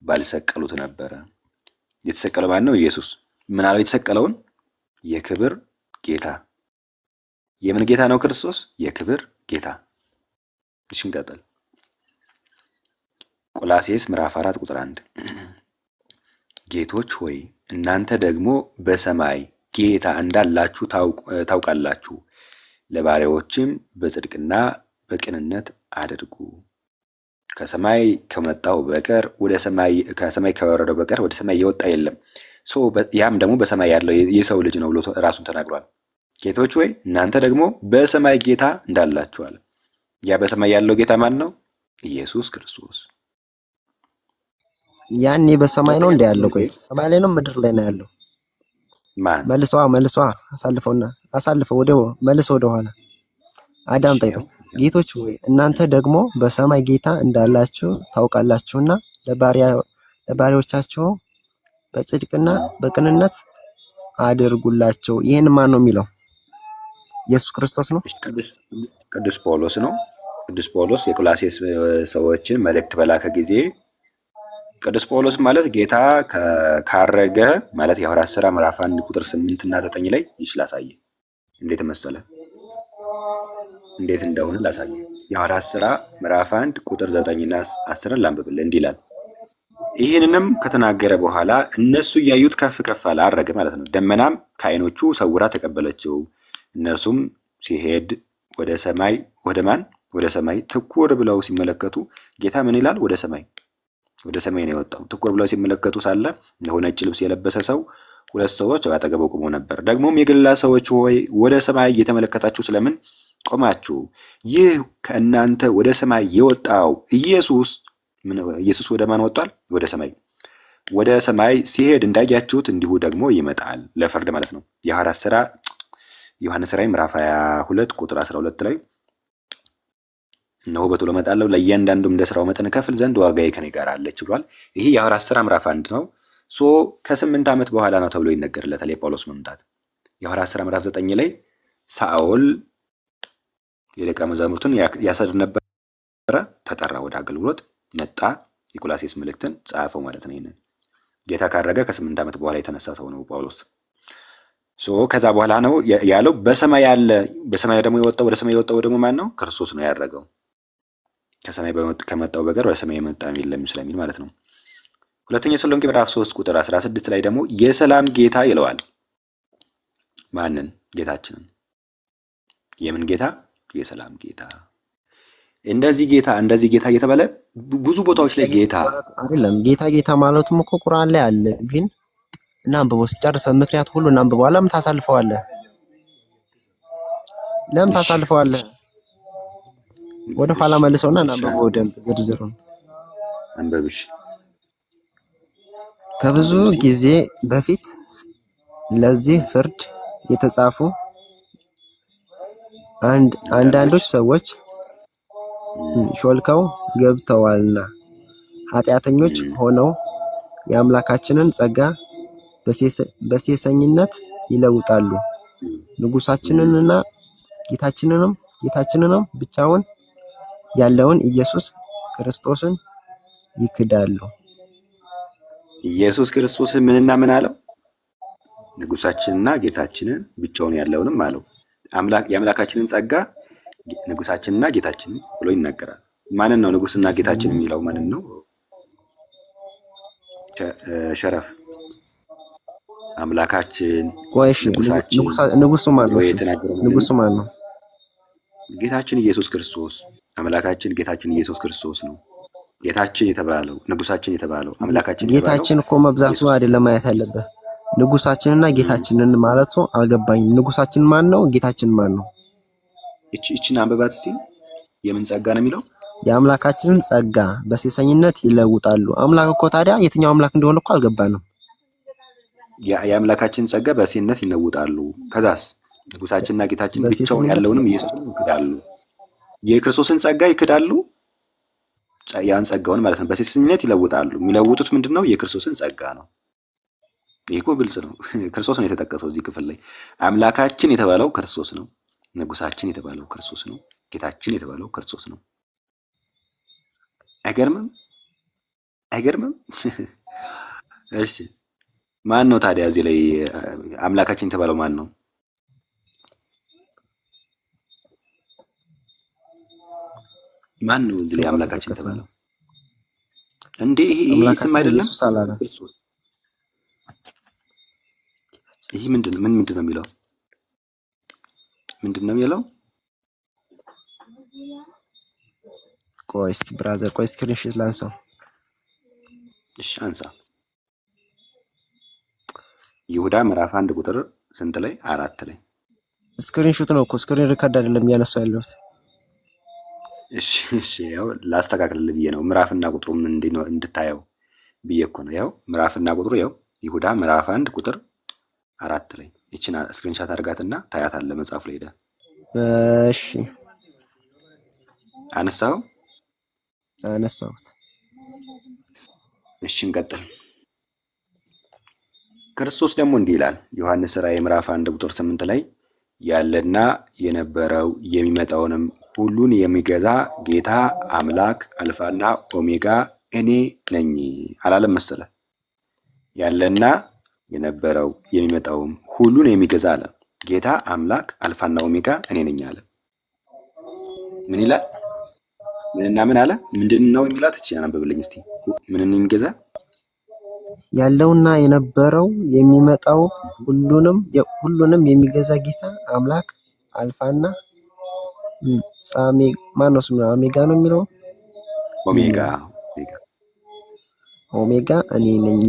ባልሰቀሉት ነበረ። የተሰቀለው ማን ነው? ኢየሱስ። ምን አለው? የተሰቀለውን የክብር ጌታ። የምን ጌታ ነው ክርስቶስ? የክብር ጌታ። እሺ እንቀጥል። ቆላስይስ ምዕራፍ 4 ቁጥር 1 ጌቶች ሆይ እናንተ ደግሞ በሰማይ ጌታ እንዳላችሁ ታውቃላችሁ፣ ለባሪያዎችም በጽድቅና በቅንነት አድርጉ። ከሰማይ ከመጣው በቀር ከሰማይ ከወረደው በቀር ወደ ሰማይ የወጣ የለም፣ ያም ደግሞ በሰማይ ያለው የሰው ልጅ ነው ብሎ ራሱን ተናግሯል። ጌቶች ሆይ እናንተ ደግሞ በሰማይ ጌታ እንዳላችሁ አለ። ያ በሰማይ ያለው ጌታ ማን ነው? ኢየሱስ ክርስቶስ። ያኔ በሰማይ ነው እንደ ያለው? ቆይ ሰማይ ላይ ነው ምድር ላይ ነው ያለው? ማን? መልሷ አሳልፈው ወደ ኋላ አዳምጠኝ። ጌቶች ሆይ እናንተ ደግሞ በሰማይ ጌታ እንዳላችሁ ታውቃላችሁና ለባሪያዎቻችሁ በጽድቅና በቅንነት አድርጉላቸው። ይህን ማን ነው የሚለው? ኢየሱስ ክርስቶስ ነው? ቅዱስ ጳውሎስ ነው። ቅዱስ ጳውሎስ የቆላስይስ ሰዎችን መልእክት በላከ ጊዜ ቅዱስ ጳውሎስ ማለት ጌታ ካረገ ማለት የሐዋርያት ሥራ ምዕራፍ 1 ቁጥር 8 እና 9 ላይ ይችላሳየ እንዴት መሰለ እንዴት እንደሆነ ላሳየ። የሐዋርያት ሥራ ምዕራፍ 1 ቁጥር 9 እና 10 ላንብብልህ። እንዲህ ይላል ይህንንም ከተናገረ በኋላ እነሱ እያዩት ከፍ ከፍ አለ፣ አረገ ማለት ነው። ደመናም ከዓይኖቹ ሰውራ ተቀበለችው። እነርሱም ሲሄድ ወደ ሰማይ ወደ ሰማይ ትኩር ብለው ሲመለከቱ ጌታ ምን ይላል? ወደ ሰማይ ነው የወጣው። ትኩር ብለው ሲመለከቱ ሳለ እነሆ ነጭ ልብስ የለበሰ ሰው ሁለት ሰዎች በአጠገቡ ቆመው ነበር። ደግሞም የገሊላ ሰዎች ሆይ ወደ ሰማይ እየተመለከታችሁ ስለምን ቆማችሁ? ይህ ከእናንተ ወደ ሰማይ የወጣው ኢየሱስ ወደ ማን ወጣል? ወደ ሰማይ። ወደ ሰማይ ሲሄድ እንዳያችሁት እንዲሁ ደግሞ ይመጣል፣ ለፍርድ ማለት ነው። የሐዋርያት ሥራ ዮሐንስ ራዕይ ምዕራፍ 22 ቁጥር 12 ላይ እነሆ በቶሎ እመጣለሁ፣ ለእያንዳንዱም እንደ ስራው መጠን ከፍል ዘንድ ዋጋዬ ከኔ ጋር አለች ብሏል። ይሄ የሐዋርያት ሥራ ምዕራፍ 1 ነው። ከ8 ዓመት በኋላ ነው ተብሎ ይነገርለታል የጳውሎስ መምጣት። የሐዋርያት ሥራ ምዕራፍ 9 ላይ ሳኦል የደቀ መዛሙርቱን ያሰድ ነበረ፣ ተጠራ፣ ወደ አገልግሎት መጣ። የቆላስይስ መልእክትን ጻፈው ማለት ነው። ይሄንን ጌታ ካረገ ከ8 ዓመት በኋላ የተነሳ ሰው ነው ጳውሎስ። ከዛ በኋላ ነው ያለው በሰማይ ያለ። በሰማይ ደግሞ የወጣው ወደ ሰማይ የወጣው ደግሞ ማን ነው? ክርስቶስ ነው ያረገው። ከሰማይ ከመጣው በቀር ወደ ሰማይ የመጣ የለም ስለሚል ማለት ነው። ሁለተኛ ተሰሎንቄ ምዕራፍ 3 ቁጥር 16 ላይ ደግሞ የሰላም ጌታ ይለዋል። ማንን? ጌታችንን። የምን ጌታ? የሰላም ጌታ። እንደዚህ ጌታ እየተባለ ብዙ ቦታዎች ላይ ጌታ አይደለም። ጌታ ማለቱም እኮ ቁርአን ላይ አለ። ግን እናንብበው ሲጨርሰን ምክንያት ሁሉ እናንብበው። ለምን ታሳልፈዋለህ? ወደ ኋላ መልሰውና እናንብበው ደንብ ዝርዝሩን አንብብሽ። ከብዙ ጊዜ በፊት ለዚህ ፍርድ የተጻፉ አንዳንዶች ሰዎች ሾልከው ገብተዋልና ኃጢአተኞች ሆነው የአምላካችንን ጸጋ በሴሰኝነት ይለውጣሉ። ንጉሳችንንና ጌታችንንም ብቻውን ያለውን ኢየሱስ ክርስቶስን ይክዳሉ። ኢየሱስ ክርስቶስን ምንና ምን አለው? ንጉሳችንና ጌታችንን ብቻውን ያለውንም አለው። የአምላካችንን ጸጋ ንጉሳችንና ጌታችን ብሎ ይናገራል። ማንን ነው ንጉስና ጌታችን የሚለው? ማንን ነው? ሸረፍ አምላካችን ንጉሱ ማን ነው? ንጉሱ ማን ነው? ጌታችን ኢየሱስ ክርስቶስ። አምላካችን ጌታችን ኢየሱስ ክርስቶስ ነው ጌታችን የተባለው። ንጉሳችን የተባለው አምላካችን። ጌታችን እኮ መብዛቱ አይደለም ማየት ያለብህ። ንጉሳችንና ጌታችንን ማለቱ አልገባኝም። ንጉሳችን ማን ነው? ጌታችን ማን ነው? እቺን አንበባት እስቲ። የምን ጸጋ ነው የሚለው? የአምላካችንን ጸጋ በሴሰኝነት ይለውጣሉ። አምላክ እኮ ታዲያ የትኛው አምላክ እንደሆነ እኮ አልገባንም። የአምላካችንን ጸጋ በሴሰኝነት ይለውጣሉ። ከዛስ ንጉሳችንና ጌታችን ብቻውን ያለውንም ኢየሱስን ይክዳሉ። የክርስቶስን ጸጋ ይክዳሉ። ያን ጸጋውን ማለት ነው በሴሰኝነት ይለውጣሉ። የሚለውጡት ምንድነው? የክርስቶስን ጸጋ ነው። ይሄ እኮ ግልጽ ነው። ክርስቶስ ነው የተጠቀሰው እዚህ ክፍል ላይ። አምላካችን የተባለው ክርስቶስ ነው። ንጉሳችን የተባለው ክርስቶስ ነው። ጌታችን የተባለው ክርስቶስ ነው። አይገርምም? አይገርምም? እሺ ማን ነው ታዲያ እዚህ ላይ አምላካችን የተባለው ማን ነው? ማን ነው እዚህ ላይ አምላካችን የተባለው? እንዴ ይሄ ስም አይደለም? ይሄ ምንድን ነው የሚለው? ምንድን ነው የሚለው? ቆይ እስቲ ብራዘር፣ ቆይ ስክሪንሾት ላንሳው። እሺ አንሳ። ይሁዳ ምዕራፍ 1 ቁጥር ስንት ላይ? 4 ላይ። ስክሪንሾት ነው እኮ ስክሪን ሪከርድ አይደለም እያነሳው ያለሁት። እሺ ያው ላስተካክልልህ ብዬ ነው። ምዕራፍና ቁጥሩ ምን እንድታየው ብዬ እኮ ነው። ያው ምዕራፍና ቁጥሩ ያው ይሁዳ ምዕራፍ 1 ቁጥር 4 ላይ። እቺና ስክሪንሾት አድርጋትና ታያታለህ መጽሐፉ ላይ ሄዳ። እሺ አነሳሁት። እሺ እንቀጥል። ክርስቶስ ደግሞ እንዲህ ይላል ዮሐንስ ራእይ ምዕራፍ 1 ቁጥር 8 ላይ ያለና የነበረው የሚመጣውንም ሁሉን የሚገዛ ጌታ አምላክ አልፋና ኦሜጋ እኔ ነኝ አላለም መሰለ? ያለና የነበረው የሚመጣውም ሁሉን የሚገዛ አለ ጌታ አምላክ አልፋና ኦሜጋ እኔ ነኝ አለ። ምን ይላል? ምንና ምን አለ? ምንድነው የሚላት? እቺ አንብብልኝ እስቲ። ምንን የሚገዛ? ያለውና የነበረው የሚመጣው ሁሉንም የሚገዛ ጌታ አምላክ አልፋና ማን ነው? ስሙ ኦሜጋ ነው የሚለው። ኦሜጋ እኔ ነኝ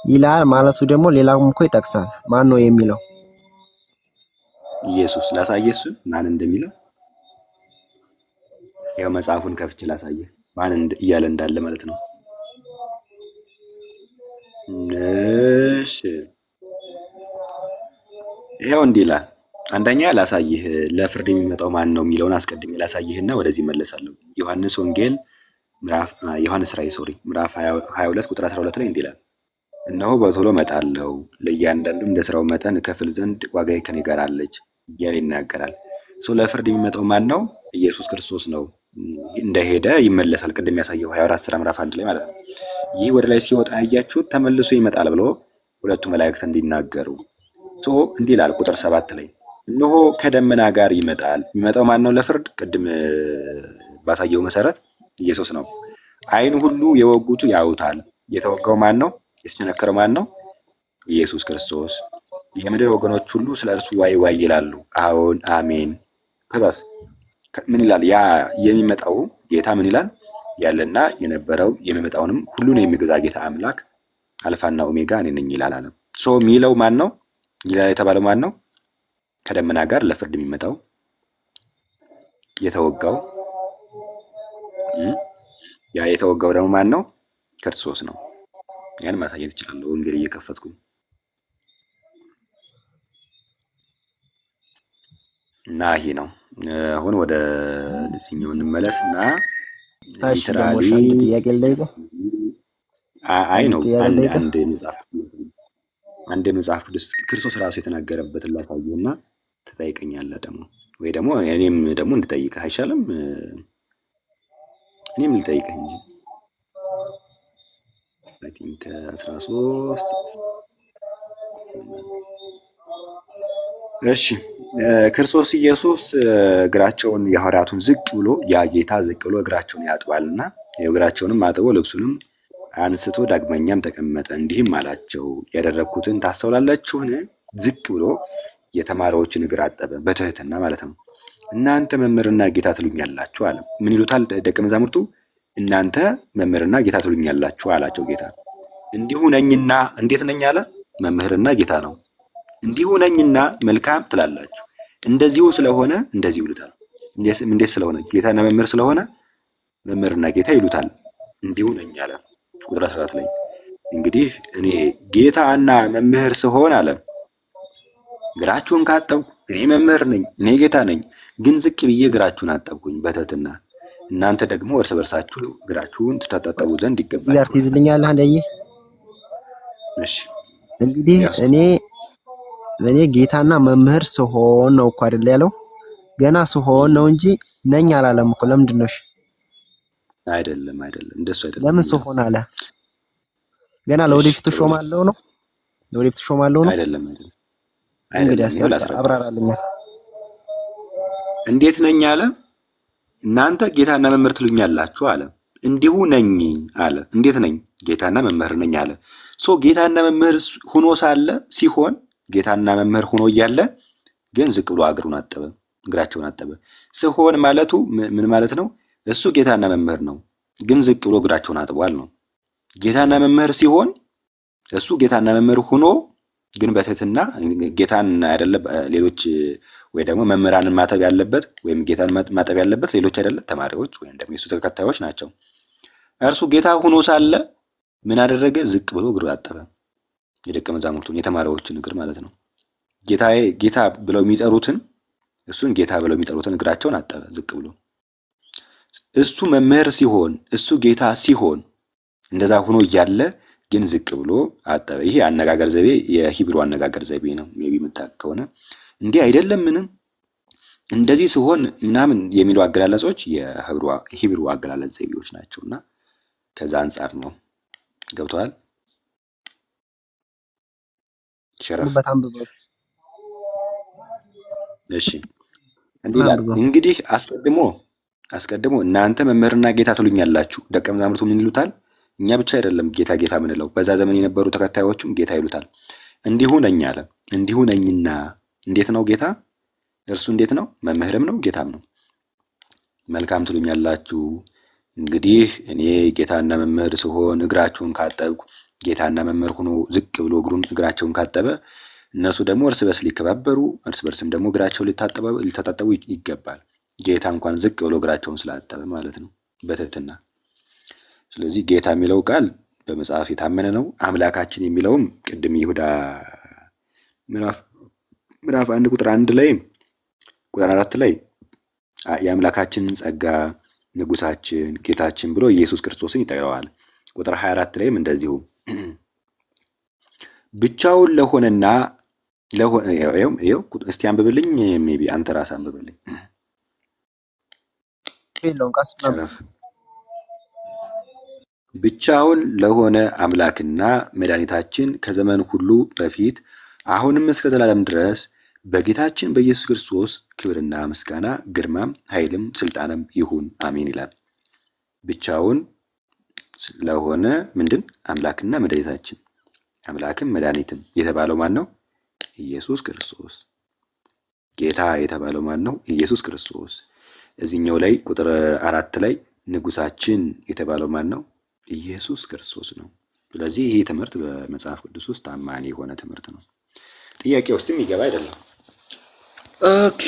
ይላል ማለቱ ደግሞ ሌላውም እኮ ይጠቅሳል። ማን ነው የሚለው? ኢየሱስ። ላሳየህ እሱን ማን እንደሚለው። ያው መጽሐፉን ከፍቼ ላሳየህ ማን እያለ እንዳለ ማለት ነው። እሺ ይሄው እንዲህ ይላል። አንደኛ ላሳይህ ለፍርድ የሚመጣው ማን ነው የሚለውን አስቀድሜ ላሳይህና ወደዚህ መለሳለሁ። ዮሐንስ ራእይ ምዕራፍ 22 ቁጥር 12 ላይ እንዲህ ይላል፣ እነሆ በቶሎ እመጣለሁ፣ ለእያንዳንዱ እንደ ስራው መጠን እከፍል ዘንድ ዋጋዬ ከኔ ጋር አለች እያለ ይናገራል። ለፍርድ የሚመጣው ማን ነው? ኢየሱስ ክርስቶስ ነው። እንደሄደ ይመለሳል። ቅድም ያሳየው 24 ሥራ ምዕራፍ 1 ላይ ማለት ነው። ይህ ወደ ላይ ሲወጣ ያያችሁት ተመልሶ ይመጣል ብሎ ሁለቱ መላእክት እንዲናገሩ እንዲህ ይላል ቁጥር 7 ላይ እነሆ ከደመና ጋር ይመጣል። የሚመጣው ማን ነው ለፍርድ? ቅድም ባሳየው መሰረት ኢየሱስ ነው። ዓይን ሁሉ የወጉቱ ያዩታል። የተወጋው ማን ነው? የተቸነከረው ማን ነው? ኢየሱስ ክርስቶስ። የምድር ወገኖች ሁሉ ስለ እርሱ ዋይ ዋይ ይላሉ። አዎን አሜን። ከዛስ ምን ይላል? ያ የሚመጣው ጌታ ምን ይላል? ያለና የነበረው የሚመጣውንም ሁሉን የሚገዛ ጌታ አምላክ አልፋና ኦሜጋ እኔ ነኝ ይላል አለ። የሚለው ማን ነው? ይላል የተባለው ማን ነው? ከደመና ጋር ለፍርድ የሚመጣው የተወጋው። ያ የተወጋው ደግሞ ማን ነው? ክርስቶስ ነው። ያን ማሳየት እችላለሁ እንግዲህ እየከፈትኩ እና ይሄ ነው። አሁን ወደ እዚህኛው እንመለስ እና ጥያቄ ልጠይቅህ። አንድ መጽሐፍ ቅዱስ ክርስቶስ ራሱ የተናገረበትን ላሳየህና ትጠይቀኛለህ ደግሞ ወይ ደግሞ እኔም ደግሞ እንድጠይቅህ አይሻልም? እኔም ልጠይቅህ እንጂ አይ ቲንክ 13 እሺ ክርስቶስ ኢየሱስ እግራቸውን የሐዋርያቱን ዝቅ ብሎ ያ ጌታ ዝቅ ብሎ እግራቸውን ያጥባልና እግራቸውንም አጥቦ ልብሱንም አንስቶ ዳግመኛም ተቀመጠ። እንዲህም አላቸው፣ ያደረግኩትን ታስተውላላችሁን? ዝቅ ብሎ የተማሪዎችን እግር አጠበ፣ በትህትና ማለት ነው። እናንተ መምህርና ጌታ ትሉኛላችሁ አለ። ምን ይሉታል ደቀ መዛሙርቱ? እናንተ መምህርና ጌታ ትሉኛላችሁ አላቸው ጌታ። እንዲሁ ነኝና፣ እንዴት ነኝ አለ? መምህርና ጌታ ነው። እንዲሁ ነኝና መልካም ትላላችሁ። እንደዚሁ ስለሆነ እንደዚህ ይሉታል። እንዴት ስለሆነ? ጌታና መምህር ስለሆነ መምህርና ጌታ ይሉታል። እንዲሁ ነኝ አለ። ቁጥር 14 ላይ እንግዲህ እኔ ጌታና መምህር ስሆን አለ እግራችሁን ካጠብኩ እኔ መምህር ነኝ፣ እኔ ጌታ ነኝ። ግን ዝቅ ብዬ እግራችሁን አጠብኩኝ በትህትና። እናንተ ደግሞ እርስ በርሳችሁ እግራችሁን ትታጠቡ ዘንድ ይገባል። እዚህ ጋር ትይዝልኛለህ አንደዬ። እሺ እንግዲህ እኔ ጌታና መምህር ስሆን ነው እኮ አይደል ያለው? ገና ስሆን ነው እንጂ ነኝ አላለም እኮ። ለምንድን ነው? አይደለም እንደሱ አይደለም። ለምን ስሆን አለ? ገና ለወደፊቱ ሾማለሁ ነው? ለወደፊቱ ሾማለሁ ነው? አይደለም። እንግዲህ አብራራልኛ። እንዴት ነኝ አለ? እናንተ ጌታና መምህር ትሉኛላችሁ አለ። እንዲሁ ነኝ አለ። እንዴት ነኝ? ጌታና መምህር ነኝ አለ። ጌታና መምህር ሆኖ ሳለ ሲሆን ጌታና መምህር ሆኖ እያለ ግን ዝቅ ብሎ እግራቸውን አጠበ። ስሆን ማለቱ ምን ማለት ነው? እሱ ጌታና መምህር ነው፣ ግን ዝቅ ብሎ እግራቸውን አጥቧል ነው። ጌታና መምህር ሲሆን እሱ ጌታና መምህር ሆኖ ግን በትህትና ጌታን አይደለ ሌሎች ወይ ደግሞ መምህራንን ማጠብ ያለበት ወይም ጌታን ማጠብ ያለበት ሌሎች አይደለ ተማሪዎች ወይም ደግሞ የሱ ተከታዮች ናቸው። እርሱ ጌታ ሆኖ ሳለ ምን አደረገ? ዝቅ ብሎ እግር አጠበ። የደቀ መዛሙርቱን የተማሪዎችን እግር ማለት ነው። ጌታ ብለው የሚጠሩትን እሱን ጌታ ብለው የሚጠሩትን እግራቸውን አጠበ ዝቅ ብሎ። እሱ መምህር ሲሆን እሱ ጌታ ሲሆን እንደዛ ሆኖ እያለ ግን ዝቅ ብሎ አጠበ። ይሄ አነጋገር ዘይቤ የሂብሩ አነጋገር ዘይቤ ነው። ሜቢ የምታውቅ ከሆነ እንዲህ አይደለም ምንም እንደዚህ ሲሆን ምናምን የሚሉ አገላለጾች የሂብሩ አገላለጽ ዘይቤዎች ናቸውና ከዛ አንጻር ነው። ገብቷል? ሸረፍ በጣም ብዙ። እሺ እንግዲህ አስቀድሞ እናንተ መምህርና ጌታ ትሉኛላችሁ። ደቀ መዛሙርቱ ምን ይሉታል? እኛ ብቻ አይደለም ጌታ ጌታ ምንለው፣ በዛ ዘመን የነበሩ ተከታዮቹም ጌታ ይሉታል። እንዲሁ ነኝ አለ። እንዲሁ ነኝና እንዴት ነው ጌታ? እርሱ እንዴት ነው? መምህርም ነው ጌታም ነው። መልካም ትሉኛላችሁ። እንግዲህ እኔ ጌታና መምህር ስሆን እግራችሁን ካጠብኩ፣ ጌታና መምህር ሆኖ ዝቅ ብሎ እግራቸውን ካጠበ፣ እነሱ ደግሞ እርስ በርስ ሊከባበሩ፣ እርስ በርስም ደግሞ እግራቸውን ሊታጠቡ ይገባል። ጌታ እንኳን ዝቅ ብሎ እግራቸውን ስላጠበ ማለት ነው በትህትና። ስለዚህ ጌታ የሚለው ቃል በመጽሐፍ የታመነ ነው። አምላካችን የሚለውም ቅድም ይሁዳ ምዕራፍ 1 ቁጥር 1 ላይ ቁጥር 4 ላይ የአምላካችንን ጸጋ ንጉሳችን ጌታችን ብሎ ኢየሱስ ክርስቶስን ይጠራዋል። ቁጥር 24 ላይም እንደዚሁ ብቻውን ለሆነና እስቲ አንብብልኝ። ሜቢ አንተ ራስህ አንብብልኝ። ብቻውን ለሆነ አምላክና መድኃኒታችን ከዘመን ሁሉ በፊት አሁንም እስከ ዘላለም ድረስ በጌታችን በኢየሱስ ክርስቶስ ክብርና ምስጋና ግርማም ኃይልም ስልጣንም ይሁን አሜን ይላል። ብቻውን ለሆነ ምንድን አምላክና መድኃኒታችን፣ አምላክም መድኃኒትም የተባለው ማን ነው? ኢየሱስ ክርስቶስ። ጌታ የተባለው ማን ነው? ኢየሱስ ክርስቶስ። እዚህኛው ላይ ቁጥር 4 ላይ ንጉሳችን የተባለው ማን ነው? ኢየሱስ ክርስቶስ ነው። ስለዚህ ይህ ትምህርት በመጽሐፍ ቅዱስ ውስጥ ታማኝ የሆነ ትምህርት ነው። ጥያቄ ውስጥም ይገባ አይደለም። ኦኬ፣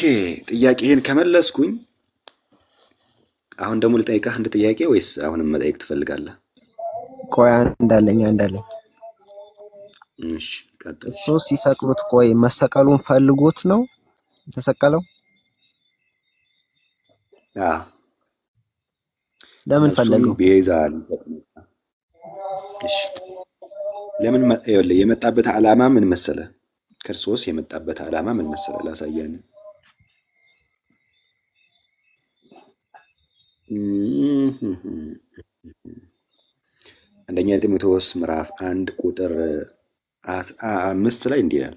ጥያቄህን ከመለስኩኝ አሁን ደግሞ ልጠይቅህ አንድ ጥያቄ ወይስ አሁንም መጠየቅ ትፈልጋለህ? ቆይ እንዳለኝ እሺ፣ ቀጥል። እሱ ሲሰቅሉት ቆይ መሰቀሉን ፈልጎት ነው የተሰቀለው? ለምን ፈለገው? ቤዛ። እሺ፣ ለምን የመጣበት ዓላማ ምን መሰለ? ክርስቶስ የመጣበት ዓላማ ምን መሰለ? ላሳየን። አንደኛ ጢሞቴዎስ ምዕራፍ 1 ቁጥር 15 ላይ እንዲህ ይላል፣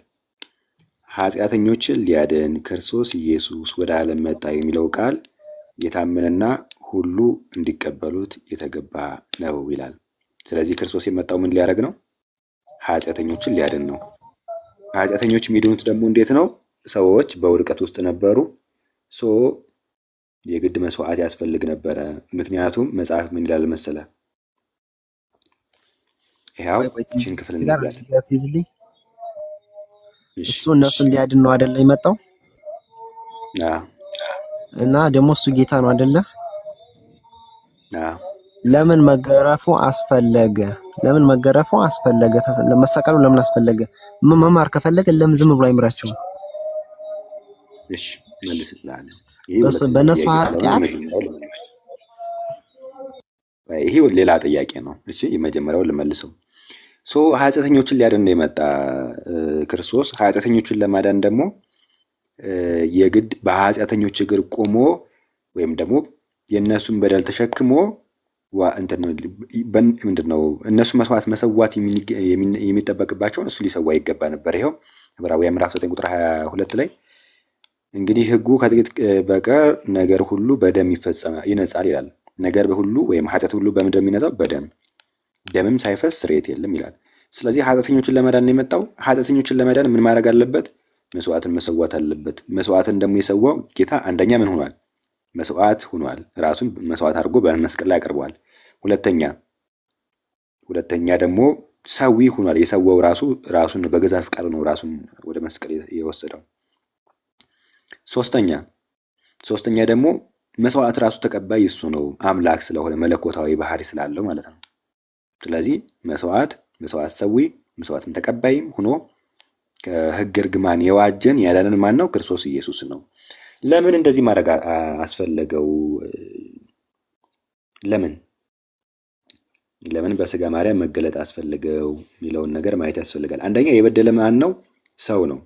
ኃጢአተኞችን ሊያድን ክርስቶስ ኢየሱስ ወደ ዓለም መጣ የሚለው ቃል የታመነና ሁሉ እንዲቀበሉት የተገባ ነው ይላል። ስለዚህ ክርስቶስ የመጣው ምን ሊያደርግ ነው? ኃጢአተኞችን ሊያድን ነው። ኃጢአተኞች የሚድኑት ደግሞ እንዴት ነው? ሰዎች በውድቀት ውስጥ ነበሩ። የግድ መስዋዕት ያስፈልግ ነበረ። ምክንያቱም መጽሐፍ ምን ይላል መሰለ? ይኸው እቺን ክፍል እንግዲህ እሱ እነሱን ሊያድን ነው አይደለ የመጣው? እና ደግሞ እሱ ጌታ ነው አይደለ? ለምን መገረፉ አስፈለገ? ለምን መገረፉ አስፈለገ? ለመሰቀሉ ለምን አስፈለገ? መማር ከፈለገ ለምን ዝም ብሎ አይምራቸው? እሺ መልስልኝ። በእነሱ ኃጢአት ይሄ ሌላ ጥያቄ ነው። እሺ የመጀመሪያውን ልመልሰው። ኃጢአተኞችን ሊያድን ነው የመጣ ክርስቶስ። ኃጢአተኞችን ለማዳን ደግሞ የግድ በኃጢአተኞች እግር ቆሞ ወይም ደግሞ የእነሱን በደል ተሸክሞ ምንድነው እነሱ መስዋዕት መሰዋት የሚጠበቅባቸውን እሱ ሊሰዋ ይገባ ነበር። ይኸው ዕብራውያን ምዕራፍ 9 ቁጥር 22 ላይ እንግዲህ ሕጉ ከጥቂት በቀር ነገር ሁሉ በደም ይነጻል ይላል። ነገር ሁሉ ወይም ኃጢአት ሁሉ በምንድን ነው የሚነጻው? በደም። ደምም ሳይፈስ ስርየት የለም ይላል። ስለዚህ ኃጢአተኞችን ለመዳን ነው የመጣው። ኃጢአተኞችን ለመዳን ምን ማድረግ አለበት? መስዋዕትን መሰዋት አለበት። መስዋዕትን ደግሞ የሰዋው ጌታ አንደኛ ምን ሆኗል? መስዋዕት ሆኗል። ራሱን መስዋዕት አድርጎ በመስቀል ላይ አቅርቧል። ሁለተኛ ደግሞ ሰዊ ሆኗል። የሰዋው ራሱን በገዛ ፍቃዱ ነው ራሱን ወደ መስቀል የወሰደው። ሶስተኛ ደግሞ መስዋዕት ራሱ ተቀባይ እሱ ነው፣ አምላክ ስለሆነ መለኮታዊ ባህሪ ስላለው ማለት ነው። ስለዚህ መስዋዕት ሰዊ መስዋዕትን ተቀባይም ሆኖ ከሕግ እርግማን የዋጀን ያዳነን ማን ነው? ክርስቶስ ኢየሱስ ነው። ለምን እንደዚህ ማድረግ አስፈለገው? ለምን በስጋ ማርያም መገለጥ አስፈልገው የሚለውን ነገር ማየት ያስፈልጋል። አንደኛ የበደለ ማን ነው? ሰው ነው።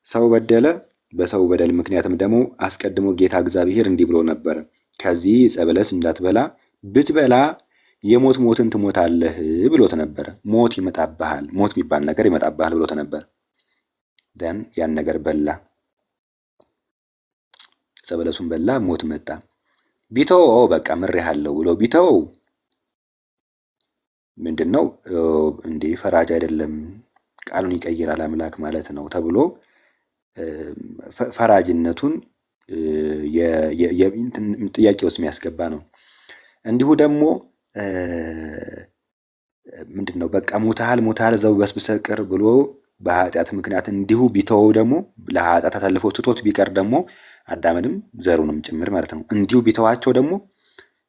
ሰው በደለ። በሰው በደል ምክንያትም ደግሞ አስቀድሞ ጌታ እግዚአብሔር እንዲህ ብሎ ነበር፣ ከዚህ ዕፀ በለስ እንዳትበላ፣ ብትበላ የሞት ሞትን ትሞታለህ ብሎት ነበር። ሞት ይመጣብሃል፣ ሞት የሚባል ነገር ይመጣብሃል ብሎት ነበር። ያን ነገር በላ፣ ዕፀ በለሱን በላ፣ ሞት መጣ። ቢተወው በቃ ምሬሃለሁ ብሎ ቢተወው ምንድነው እንዴ? ፈራጅ አይደለም፣ ቃሉን ይቀይራል አምላክ ማለት ነው ተብሎ ፈራጅነቱን ጥያቄ ውስጥ የሚያስገባ ነው። እንዲሁ ደግሞ ምንድነው በቃ ሞታል ዘው በስብሰህ ቅር ብሎ በኃጢአት ምክንያት እንዲሁ ቢተወው ደግሞ ለኃጢአት አሳልፎ ትቶት ቢቀር ደግሞ አዳምንም ዘሩንም ጭምር ማለት ነው እንዲሁ ቢተዋቸው ደግሞ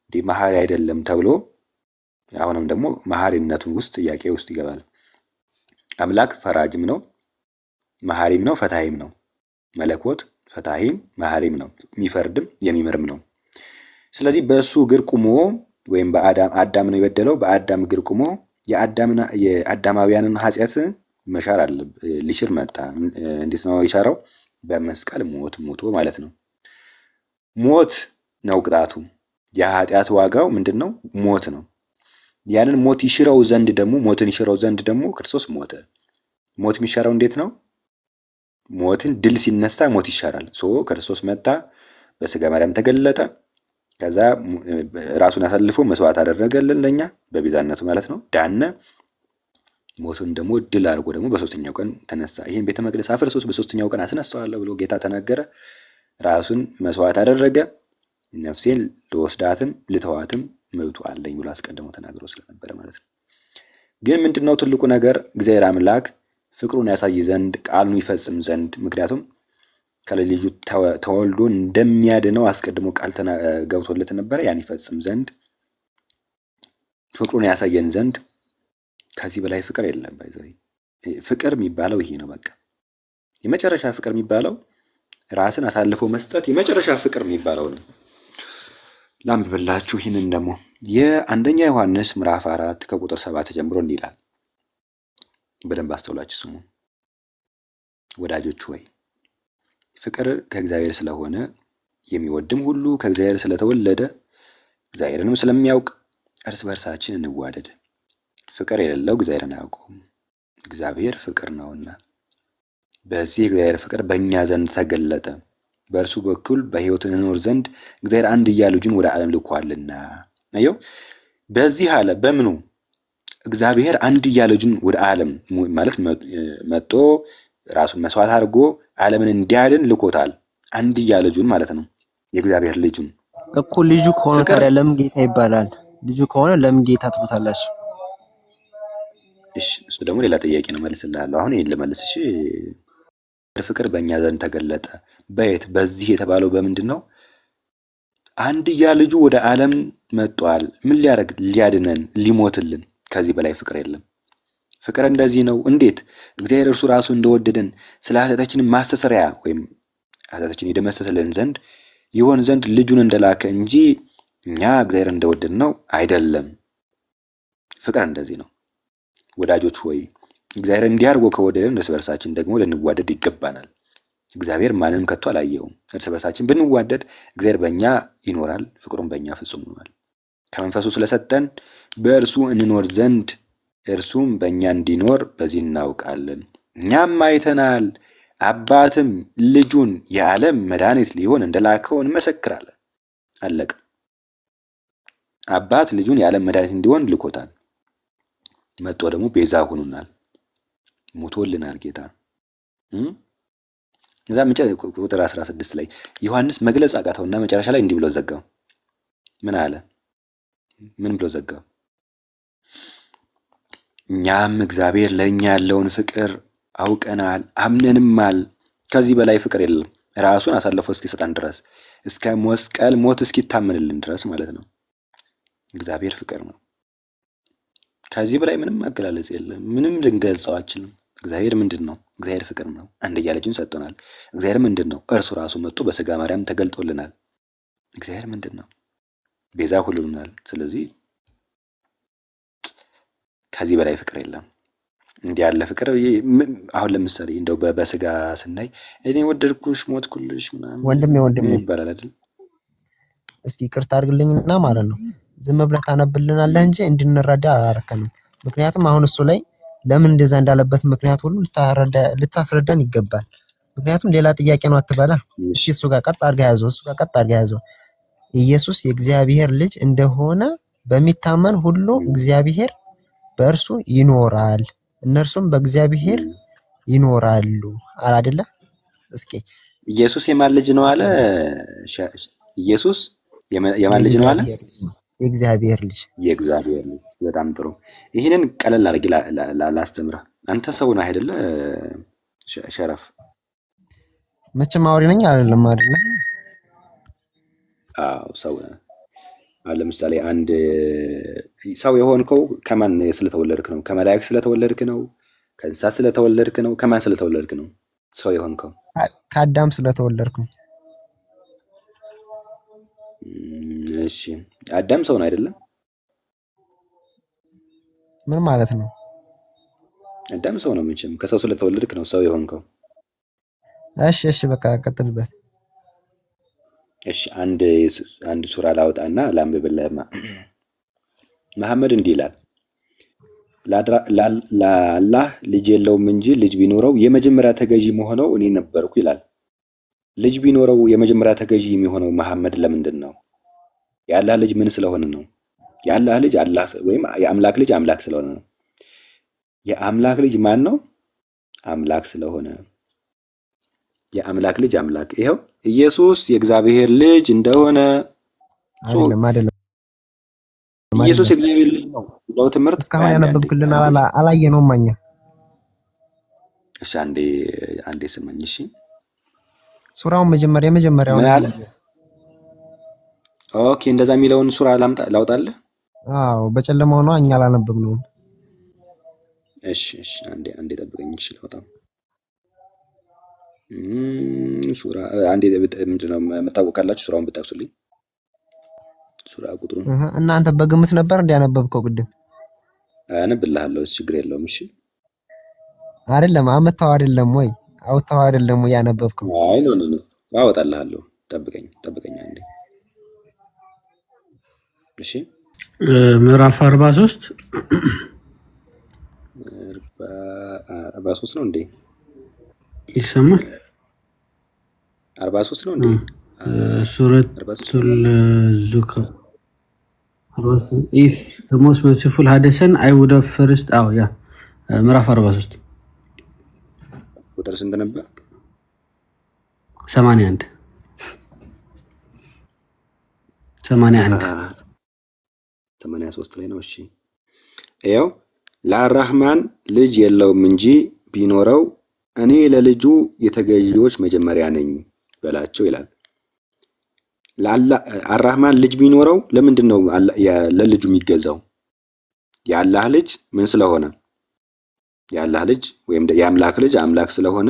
እንዲህ መሐሪ አይደለም ተብሎ አሁንም ደግሞ መሐሪነቱን ውስጥ ጥያቄ ውስጥ ይገባል። አምላክ ፈራጅም ነው፣ መሐሪም ነው፣ ፈታሂም ነው። መለኮት ፈታሂም መሐሪም ነው፣ የሚፈርድም የሚምርም ነው። ስለዚህ በእሱ እግር ቁሞ ወይም አዳም ነው የበደለው፣ በአዳም እግር ቁሞ የአዳማውያንን ኃጢአት መሻር ሊሽር መጣ። እንዴት ነው የሻረው? በመስቀል ሞት ሞቶ ማለት ነው። ሞት ነው ቅጣቱ። የኃጢአት ዋጋው ምንድን ነው? ሞት ነው። ያንን ሞትን ይሽረው ዘንድ ደግሞ ክርስቶስ ሞተ። ሞት የሚሻረው እንዴት ነው? ሞትን ድል ሲነሳ ሞት ይሻራል። ክርስቶስ መጣ፣ በስጋ ማርያም ተገለጠ። ከዛ ራሱን አሳልፎ መስዋዕት አደረገልን ለኛ በቤዛነቱ ማለት ነው። ዳነ። ሞቱን ደግሞ ድል አድርጎ ደግሞ በሶስተኛው ቀን ተነሳ። ይህን ቤተ መቅደስ አፍርሶ በሶስተኛው ቀን አስነሳዋለሁ ብሎ ጌታ ተናገረ። ራሱን መስዋዕት አደረገ። ነፍሴን ልወስዳትም ልተዋትም መብቱ አለኝ ብሎ አስቀድሞ ተናግሮ ስለነበረ ማለት ነው። ግን ምንድነው ትልቁ ነገር? እግዚአብሔር አምላክ ፍቅሩን ያሳይ ዘንድ ቃሉን ይፈጽም ዘንድ፣ ምክንያቱም ከልጁ ተወልዶ እንደሚያድነው አስቀድሞ ቃል ገብቶለት ነበረ። ያን ይፈጽም ዘንድ ፍቅሩን ያሳየን ዘንድ ከዚህ በላይ ፍቅር የለም። ፍቅር የሚባለው ይሄ ነው። በቃ የመጨረሻ ፍቅር የሚባለው ራስን አሳልፎ መስጠት የመጨረሻ ፍቅር የሚባለው ነው። ላንብብላችሁ። ይህንን ደግሞ የአንደኛ ዮሐንስ ምዕራፍ 4 ከቁጥር 7 ጀምሮ እንዲህ ይላል። በደንብ አስተውላችሁ ስሙ። ወዳጆች ሆይ ፍቅር ከእግዚአብሔር ስለሆነ የሚወድም ሁሉ ከእግዚአብሔር ስለተወለደ እግዚአብሔርንም ስለሚያውቅ እርስ በርሳችን እንዋደድ። ፍቅር የሌለው እግዚአብሔርን አያውቀውም፣ እግዚአብሔር ፍቅር ነውና በዚህ እግዚአብሔር ፍቅር በእኛ ዘንድ ተገለጠ፣ በእርሱ በኩል በሕይወት እንኖር ዘንድ እግዚአብሔር አንድያ ልጁን ወደ ዓለም ልኳልና። አየው፣ በዚህ አለ በምኑ እግዚአብሔር አንድያ ልጁን ወደ ዓለም ማለት መጥቶ ራሱን መስዋዕት አድርጎ ዓለምን እንዲያድን ልኮታል። አንድያ ልጁን ማለት ነው፣ የእግዚአብሔር ልጁን እኮ። ልጁ ከሆነ ታዲያ ለምን ጌታ ይባላል? ልጁ ከሆነ ለምን ጌታ ትሉታላችሁ? እሺ፣ እሱ ደግሞ ሌላ ጥያቄ ነው፣ መልስልሃለሁ። አሁን ይሄን ልመልስ። እሺ፣ ፍቅር በእኛ ዘንድ ተገለጠ በየት? በዚህ የተባለው በምንድን ነው? አንድያ ልጁ ወደ ዓለም መጥቷል። ምን ሊያደርግ? ሊያድነን፣ ሊሞትልን። ከዚህ በላይ ፍቅር የለም። ፍቅር እንደዚህ ነው። እንዴት? እግዚአብሔር እርሱ ራሱ እንደወደደን ስለ ኃጢአታችን ማስተሰሪያ ወይም ኃጢአታችን ይደመሰስልን ዘንድ ይሆን ዘንድ ልጁን እንደላከ እንጂ እኛ እግዚአብሔር እንደወደድ ነው አይደለም። ፍቅር እንደዚህ ነው። ወዳጆች ሆይ እግዚአብሔር እንዲያርጎ ከወደደን እርስ በርሳችን ደግሞ ልንዋደድ ይገባናል። እግዚአብሔር ማንንም ከቶ አላየውም። እርስ በርሳችን ብንዋደድ እግዚአብሔር በእኛ ይኖራል፣ ፍቅሩም በእኛ ፍጹም ሆኗል። ከመንፈሱ ስለሰጠን በእርሱ እንኖር ዘንድ እርሱም በእኛ እንዲኖር በዚህ እናውቃለን። እኛም አይተናል፣ አባትም ልጁን የዓለም መድኃኒት ሊሆን እንደላከው እንመሰክራለን። አለቀ። አባት ልጁን የዓለም መድኃኒት እንዲሆን ልኮታል። መጥቶ ደግሞ ቤዛ ሆኖናል፣ ሞቶልናል ጌታ። እዛ ቁጥር 16 ላይ ዮሐንስ መግለጽ አቃተውና መጨረሻ ላይ እንዲህ ብሎ ዘጋው። ምን አለ? ምን ብሎ ዘጋው? እኛም እግዚአብሔር ለእኛ ያለውን ፍቅር አውቀናል አምነንማል። ከዚህ በላይ ፍቅር የለም፣ ራሱን አሳልፎ እስኪሰጠን ድረስ፣ እስከ መስቀል ሞት እስኪታመንልን ድረስ ማለት ነው። እግዚአብሔር ፍቅር ነው። ከዚህ በላይ ምንም አገላለጽ የለም፣ ምንም ልንገልጸው አንችልም። እግዚአብሔር ምንድን ነው? እግዚአብሔር ፍቅር ነው። አንድያ ልጁን ሰጥቶናል። እግዚአብሔር ምንድን ነው? እርሱ ራሱ መጥቶ በስጋ ማርያም ተገልጦልናል። እግዚአብሔር ምንድን ነው? ቤዛ ሆኖልናል። ስለዚህ ከዚህ በላይ ፍቅር የለም። እንዲህ ያለ ፍቅር አሁን ለምሳሌ እንደው በስጋ ስናይ እኔ ወደድኩሽ ሞትኩልሽ ምናምን ወንድሜ ይባላል አይደል? እስኪ ይቅርታ አድርግልኝና ማለት ነው ዝም ብለህ ታነብልናለህ እንጂ እንድንረዳ አላረከንም። ምክንያቱም አሁን እሱ ላይ ለምን እንደዛ እንዳለበት ምክንያት ሁሉ ልታስረዳን ይገባል። ምክንያቱም ሌላ ጥያቄ ነው አትበላ። እሺ፣ እሱ ጋር ቀጥ አድርገህ ያዘው። ኢየሱስ የእግዚአብሔር ልጅ እንደሆነ በሚታመን ሁሉ እግዚአብሔር በእርሱ ይኖራል፣ እነርሱም በእግዚአብሔር ይኖራሉ አለ አይደለ? እስኪ ኢየሱስ የማን ልጅ ነው አለ? ኢየሱስ የማን ልጅ ነው አለ? የእግዚአብሔር ልጅ። የእግዚአብሔር ልጅ። በጣም ጥሩ። ይህንን ቀለል አድርጌ ላስተምርህ። አንተ ሰው ነህ አይደለ? ሸረፍ መቼም አውሪ ነኝ አይደለም አይደለ? አዎ ሰው ነህ። ለምሳሌ አንድ ሰው የሆንከው ከማን ስለተወለድክ ነው? ከመላእክት ስለተወለድክ ነው? ከእንስሳት ስለተወለድክ ነው? ከማን ስለተወለድክ ነው ሰው የሆንከው? ከአዳም ስለተወለድኩ። እሺ፣ አዳም ሰው ነው አይደለም? ምን ማለት ነው? አዳም ሰው ነው መቼም። ከሰው ስለተወለድክ ነው ሰው የሆንከው። እሺ፣ በቃ ቀጥልበት። እሺ፣ አንድ ሱራ ላውጣና ላንብብልህ። መሐመድ እንዲህ ይላል፣ ለአላህ ልጅ የለውም እንጂ ልጅ ቢኖረው የመጀመሪያ ተገዢ መሆነው እኔ ነበርኩ ይላል። ልጅ ቢኖረው የመጀመሪያ ተገዢ የሚሆነው መሐመድ ለምንድን ነው? የአላህ ልጅ ምን ስለሆነ ነው? የአላህ ልጅ አላህ ወይም የአምላክ ልጅ አምላክ ስለሆነ ነው። የአምላክ ልጅ ማን ነው? አምላክ ስለሆነ የአምላክ ልጅ አምላክ። ይኸው ኢየሱስ የእግዚአብሔር ልጅ እንደሆነ አይደለም። ኢየሱስ የእግዚአብሔር ልጅ ነው ብለው ትምህርት እስካሁን ያነበብክልን አላየነውም እኛ። እሺ፣ አንዴ ስማኝ። እሺ፣ ሱራውን የመጀመሪያው ኦኬ፣ እንደዛ የሚለውን ሱራ ላውጣልህ? አዎ፣ በጨለማው ነው እኛ አላነበብነውም። እሺ፣ አንዴ ጠብቀኝ። እሺ፣ ላውጣው ሱራ አንዴ ምንድነው መታወቃላችሁ? ሱራውን ብታውሱልኝ ሱራ ቁጥሩን። እናንተ በግምት ነበር እንዲያነበብከው ቅድም? አነብልሃለሁ፣ ችግር የለውም። እሺ፣ አይደለም አመታው አይደለም ወይ አውታው አይደለም ወይ ያነበብከው? አይ ኖ አወጣልሃለሁ። ጠብቀኝ አንዴ። እሺ፣ ምዕራፍ 43 43 ነው እንዴ? ይሰማል? 43 ነው እንዴ? ሱረቱል ዙክር 43 if the most merciful had a son I would have first ምዕራፍ 43 ቁጥር ስንት ነበር? 81 83 ላይ ነው። እሺ ይኸው ለአራህማን ልጅ የለውም እንጂ ቢኖረው እኔ ለልጁ የተገዢዎች መጀመሪያ ነኝ በላቸው ይላል። አራህማን ልጅ ቢኖረው ለምንድን ነው ለልጁ የሚገዛው? የአላህ ልጅ ምን ስለሆነ? የአላህ ልጅ ወይም የአምላክ ልጅ አምላክ ስለሆነ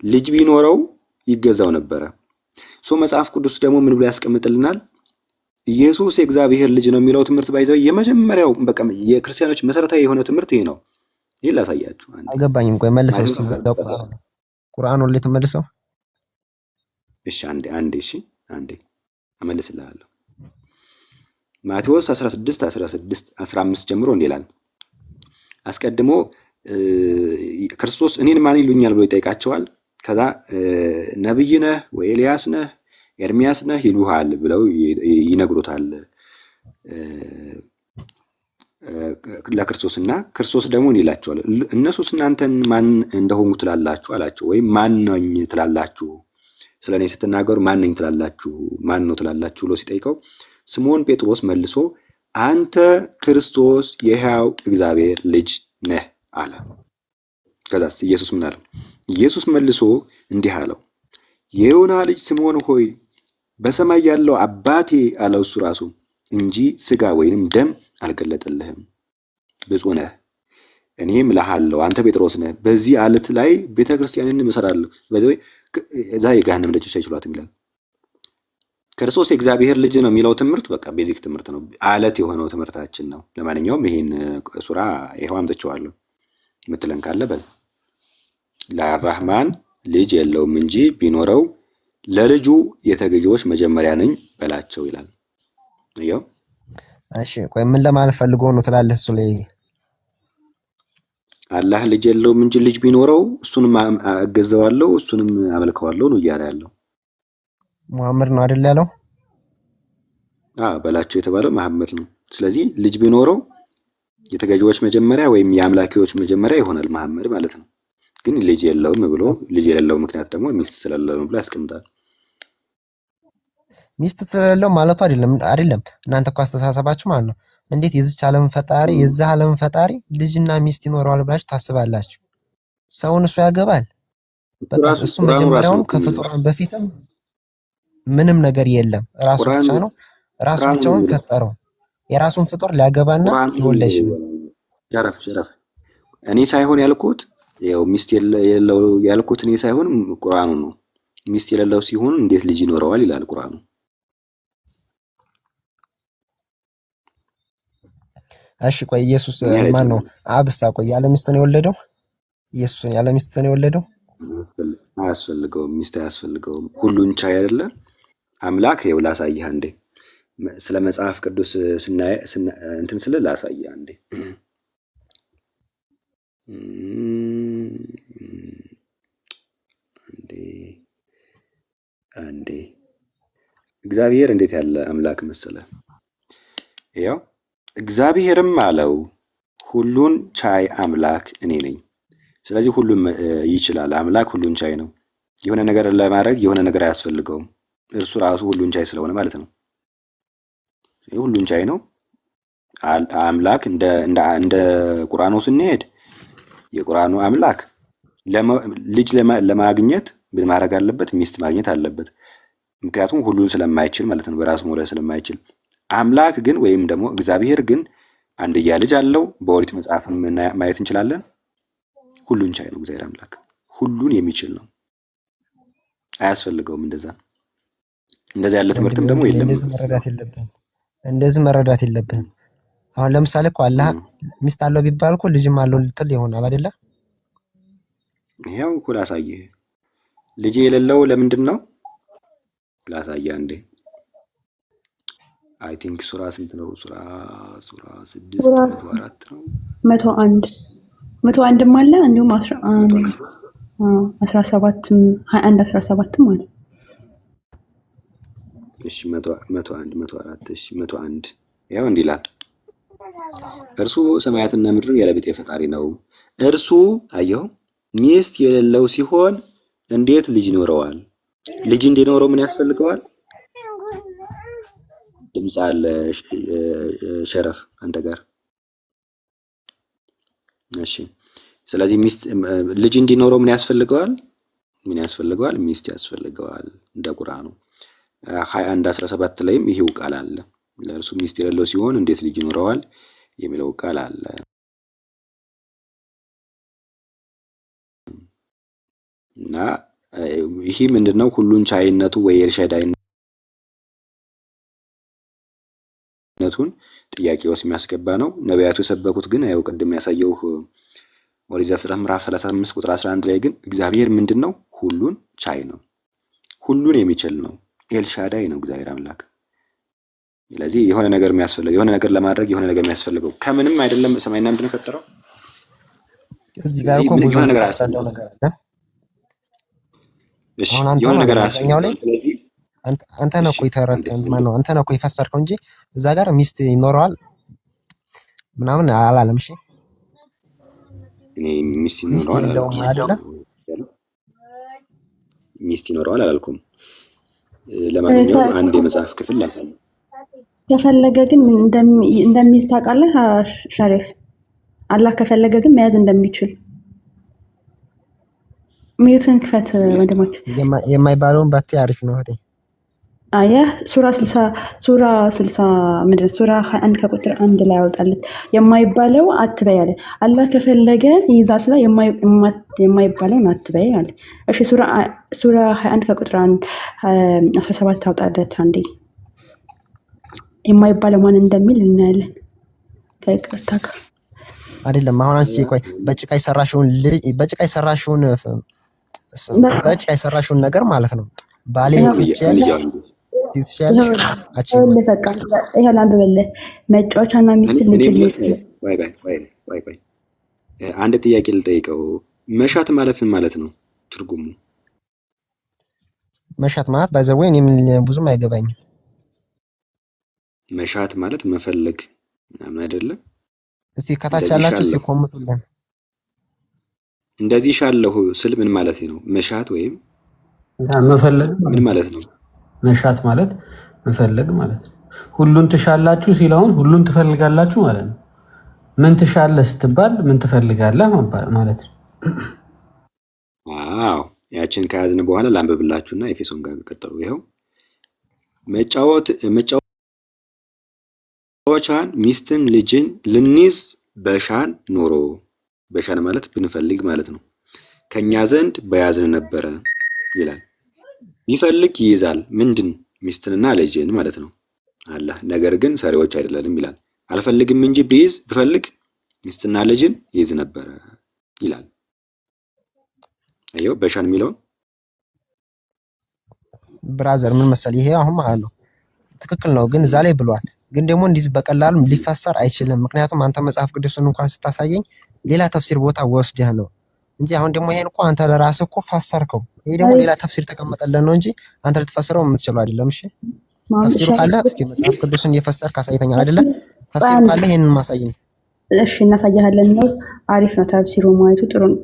ልጅ ቢኖረው ይገዛው ነበረ። መጽሐፍ ቅዱስ ደግሞ ምን ብሎ ያስቀምጥልናል? ኢየሱስ የእግዚአብሔር ልጅ ነው የሚለው ትምህርት ባይዘው የመጀመሪያው በቃ የክርስቲያኖች መሰረታዊ የሆነ ትምህርት ይሄ ነው። ይሄ ላሳያችሁ። አልገባኝም። ቆይ መልሰው እስኪ ዘው ቁርአኑን ላይ ተመልሰው። እሺ አንዴ አመልስልሃለሁ። ማቴዎስ 16:15 ጀምሮ እንዲህ ይላል። አስቀድሞ ክርስቶስ እኔን ማን ይሉኛል ብሎ ይጠይቃቸዋል። ከዛ ነብይ ነህ ወይ ኤልያስ ነህ ኤርሚያስ ነህ ይሉሃል ብለው ይነግሩታል ለክርስቶስና ክርስቶስ ደግሞ ይላቸዋል እነሱስ እናንተን ማን እንደሆኑ ትላላችሁ አላቸው። ወይም ማን ነኝ ትላላችሁ? ስለኔ ስትናገሩ ማን ነኝ ትላላችሁ? ማን ነው ትላላችሁ ብሎ ሲጠይቀው ስምዖን ጴጥሮስ መልሶ አንተ ክርስቶስ የሕያው እግዚአብሔር ልጅ ነህ አለ። ከዛስ ኢየሱስ ምን አለው? ኢየሱስ መልሶ እንዲህ አለው የዮና ልጅ ስምዖን ሆይ በሰማይ ያለው አባቴ አለው እሱ ራሱ እንጂ ስጋ ወይንም ደም አልገለጠልህም። ብፁዕ ነህ። እኔም እልሃለሁ አንተ ጴጥሮስ ነህ፣ በዚህ አለት ላይ ቤተክርስቲያንን እመሰርታለሁ። በዚህ እዛ የገሃነም ደጆች አይችሏትም ይላል። ክርስቶስ የእግዚአብሔር ልጅ ነው የሚለው ትምህርት በቃ ቤዚክ ትምህርት ነው፣ አለት የሆነው ትምህርታችን ነው። ለማንኛውም ይሄን ሱራ ይሄው አምጥቼዋለሁ የምትለን ካለ በል። ለአራህማን ልጅ የለውም እንጂ ቢኖረው ለልጁ የተገዢዎች መጀመሪያ ነኝ በላቸው ይላል። ይኸው እሺ ቆይ ምን ለማለት ፈልጎ ነው ትላለህ? እሱ ላይ አላህ ልጅ የለውም እንጂ ልጅ ቢኖረው እሱንም አገዘዋለሁ እሱንም አመልከዋለሁ ነው እያለ ያለው። መሐመድ ነው አይደል ያለው? በላቸው የተባለው መሐመድ ነው። ስለዚህ ልጅ ቢኖረው የተገዢዎች መጀመሪያ ወይም የአምላኪዎች መጀመሪያ ይሆናል መሐመድ ማለት ነው። ግን ልጅ የለውም ብሎ ልጅ የሌለው ምክንያት ደግሞ ሚስት ስለሌለው ብሎ ያስቀምጣል። ሚስት ስለሌለው ማለቱ አይደለም። እናንተ እኮ አስተሳሰባችሁ ማለት ነው። እንዴት የዚች ዓለም ፈጣሪ የዚህ ዓለም ፈጣሪ ልጅና ሚስት ይኖረዋል ብላችሁ ታስባላችሁ? ሰውን እሱ ያገባል። በቃ እሱ መጀመሪያውን ከፍጡራን በፊትም ምንም ነገር የለም። ራሱ ብቻ ነው። ራሱ ብቻውን ፈጠረው። የራሱን ፍጡር ሊያገባና ሊወልድ ሸረፍ እኔ ሳይሆን ያልኩት ያው ሚስት የሌለው ያልኩት እኔ ሳይሆን ቁርአኑ ነው። ሚስት የሌለው ሲሆን እንዴት ልጅ ይኖረዋል ይላል ቁርአኑ። እሺ ቆይ ኢየሱስ ማን ነው? አብሳ ቆይ ያለ ሚስት ነው የወለደው? ኢየሱስን ያለ ሚስት ነው የወለደው? አያስፈልገውም፣ ሚስት አያስፈልገውም። ሁሉን ቻይ አይደለ አምላክ። ይኸው ላሳይህ አንዴ ስለ መጽሐፍ ቅዱስ ስናይ እንትን ስለ ላሳይህ አንዴ አንዴ እግዚአብሔር እንዴት ያለ አምላክ መሰለ። ያው እግዚአብሔርም አለው ሁሉን ቻይ አምላክ እኔ ነኝ። ስለዚህ ሁሉም ይችላል። አምላክ ሁሉን ቻይ ነው። የሆነ ነገር ለማድረግ የሆነ ነገር አያስፈልገውም። እርሱ ራሱ ሁሉን ቻይ ስለሆነ ማለት ነው። ሁሉን ቻይ ነው አምላክ። እንደ ቁርአኑ ስንሄድ የቁርአኑ አምላክ ልጅ ለማግኘት ምን ማድረግ አለበት? ሚስት ማግኘት አለበት። ምክንያቱም ሁሉን ስለማይችል ማለት ነው፣ በራሱ መውለድ ስለማይችል። አምላክ ግን ወይም ደግሞ እግዚአብሔር ግን አንድያ ልጅ አለው። በኦሪት መጽሐፍ ማየት እንችላለን። ሁሉን ቻይ ነው እግዚአብሔር አምላክ፣ ሁሉን የሚችል ነው። አያስፈልገውም እንደዛ ያለ ትምህርትም ደግሞ የለም። እንደዚህ መረዳት የለብህም። አሁን ለምሳሌ እኮ አላህ ሚስት አለው ቢባል እኮ ልጅም አለው ልትል ይሆናል አይደለ? ይሄው እኮ ላሳየህ። ልጅ የሌለው ለምንድን ነው? ላሳየህ አንዴ። አይ ቲንክ ሱራ ስንት ነው? ሱራ 6 4 ነው 101 101 አለ እንዲሁም 17 21 17 አለ። እሺ 101 104 እሺ 101 ያው እንዲህ ይላል እርሱ ሰማያትና ምድር ያለ ቤት ፈጣሪ ነው። እርሱ አየው ሚስት የሌለው ሲሆን እንዴት ልጅ ይኖረዋል? ልጅ እንዲኖረው ምን ያስፈልገዋል? ድምጽ አለ ሸረፍ አንተ ጋር። እሺ ስለዚህ ሚስት ልጅ እንዲኖረው ምን ያስፈልገዋል? ሚስት ያስፈልገዋል። እንደ ቁርአኑ 21:17 ላይም ይሄው ቃል አለ። ለእርሱ ሚስት የሌለው ሲሆን እንዴት ልጅ ይኖረዋል የሚለው ቃል አለ። እና ይሄ ምንድነው? ሁሉን ቻይነቱ ወይ ኤልሻዳይነቱን ጥያቄ ውስጥ የሚያስገባ ነው። ነቢያቱ የሰበኩት ግን ያው ቅድም ያሳየው ኦሪት ዘፍጥረት ምዕራፍ 35 ቁጥር 11 ላይ ግን እግዚአብሔር ምንድነው? ሁሉን ቻይ ነው። ሁሉን የሚችል ነው። ኤልሻዳይ ነው እግዚአብሔር አምላክ። ስለዚህ የሆነ ነገር የሚያስፈልገው የሆነ ነገር ለማድረግ የሆነ ነገር የሚያስፈልገው ከምንም አይደለም። ሰማይና ምድርን የፈጠረው እዚህ ጋር እኮ ብዙ ነገር አስፈላጊው ነገር አለ። እሺ የሆነ ነገር አስፈላጊው ላይ አንተ ነው እኮ ይተረት ማነው? አንተ ነው እኮ የፈሰርከው እንጂ እዛ ጋር ሚስት ይኖረዋል ምናምን አላለም። እሺ እኔ ሚስት ይኖረዋል አላልኩም። ለማንኛውም አንድ የመጽሐፍ ክፍል ላሳይ ከፈለገ ግን እንደሚይዝ ታውቃለህ ሸሪፍ። አላህ ከፈለገ ግን መያዝ እንደሚችል ሚዩትን ክፈት ወንድሞች። የማይባለውን ባቴ አሪፍ ነው እህቴ። አየህ ሱራ 60 ምንድን ነው? ሱራ 21 ከቁጥር 1 ላይ ያወጣለት የማይባለው አትበይ አለ። አላህ ከፈለገ ይይዛል ስለ የማይባለውን አትበይ አለ። እሺ ሱራ 21 ከቁጥር 17 ታውጣለት አንዴ። የማይባለው ማን እንደሚል እናያለን። ከይቅርታ ጋር አይደለም። አሁን አንቺ ቆይ በጭቃ የሰራሽውን ነገር ማለት ነው ባሌ መጫወቻና ሚስት ልጅ አንድ ጥያቄ ልጠይቀው። መሻት ማለት ምን ማለት ነው? ትርጉሙ መሻት ማለት ባይዘው እኔ ብዙም አይገባኝም። መሻት ማለት መፈለግ ምናምን አይደለም? እስቲ ከታች ያላችሁ እስቲ ኮምቱልን። እንደዚህ ሻለሁ ስል ምን ማለት ነው? መሻት ወይም መፈለግ ምን ማለት ነው? መሻት ማለት መፈለግ ማለት ነው። ሁሉን ትሻላችሁ ሲላውን ሁሉን ትፈልጋላችሁ ማለት ነው። ምን ትሻለህ ስትባል ምን ትፈልጋለህ ማለት ነው። አዎ ያችን ከያዝን በኋላ ላንብብላችሁና ኤፌሶን ጋር ቀጠሉ። ይሄው መጫወቻን ሚስትን ልጅን ልንይዝ በሻን ኖሮ። በሻን ማለት ብንፈልግ ማለት ነው። ከኛ ዘንድ በያዝን ነበረ ይላል። ቢፈልግ ይይዛል። ምንድን? ሚስትንና ልጅን ማለት ነው አላህ። ነገር ግን ሰሪዎች አይደለንም ይላል። አልፈልግም እንጂ ብፈልግ ሚስትና ልጅን ይይዝ ነበረ ይላል። አየው በሻን የሚለው ብራዘር ምን መሰል ይሄ አሁን ማለት ነው ትክክል ነው፣ ግን እዛ ላይ ብሏል። ግን ደግሞ እንዲህ በቀላሉ ሊፈሰር አይችልም። ምክንያቱም አንተ መጽሐፍ ቅዱስን እንኳን ስታሳየኝ ሌላ ተፍሲር ቦታ ወስደህ ነው እንጂ አሁን ደግሞ ይሄን እኮ አንተ ለራስህ እኮ ፈሰርከው። ይሄ ደግሞ ሌላ ተፍሲር ተቀመጠልን ነው እንጂ አንተ ልትፈስረው የምትችለው አይደለም። እሺ ተፍሲሩ ካለ እስኪ መጽሐፍ ቅዱስን እየፈሰርክ አሳይተኛል አይደለ? ተፍሲሩ ካለ ይሄንን ማሳየኝ። እሺ እናሳያለን ነው። አሪፍ ነው ተፍሲሩ ማየቱ ጥሩ ነው።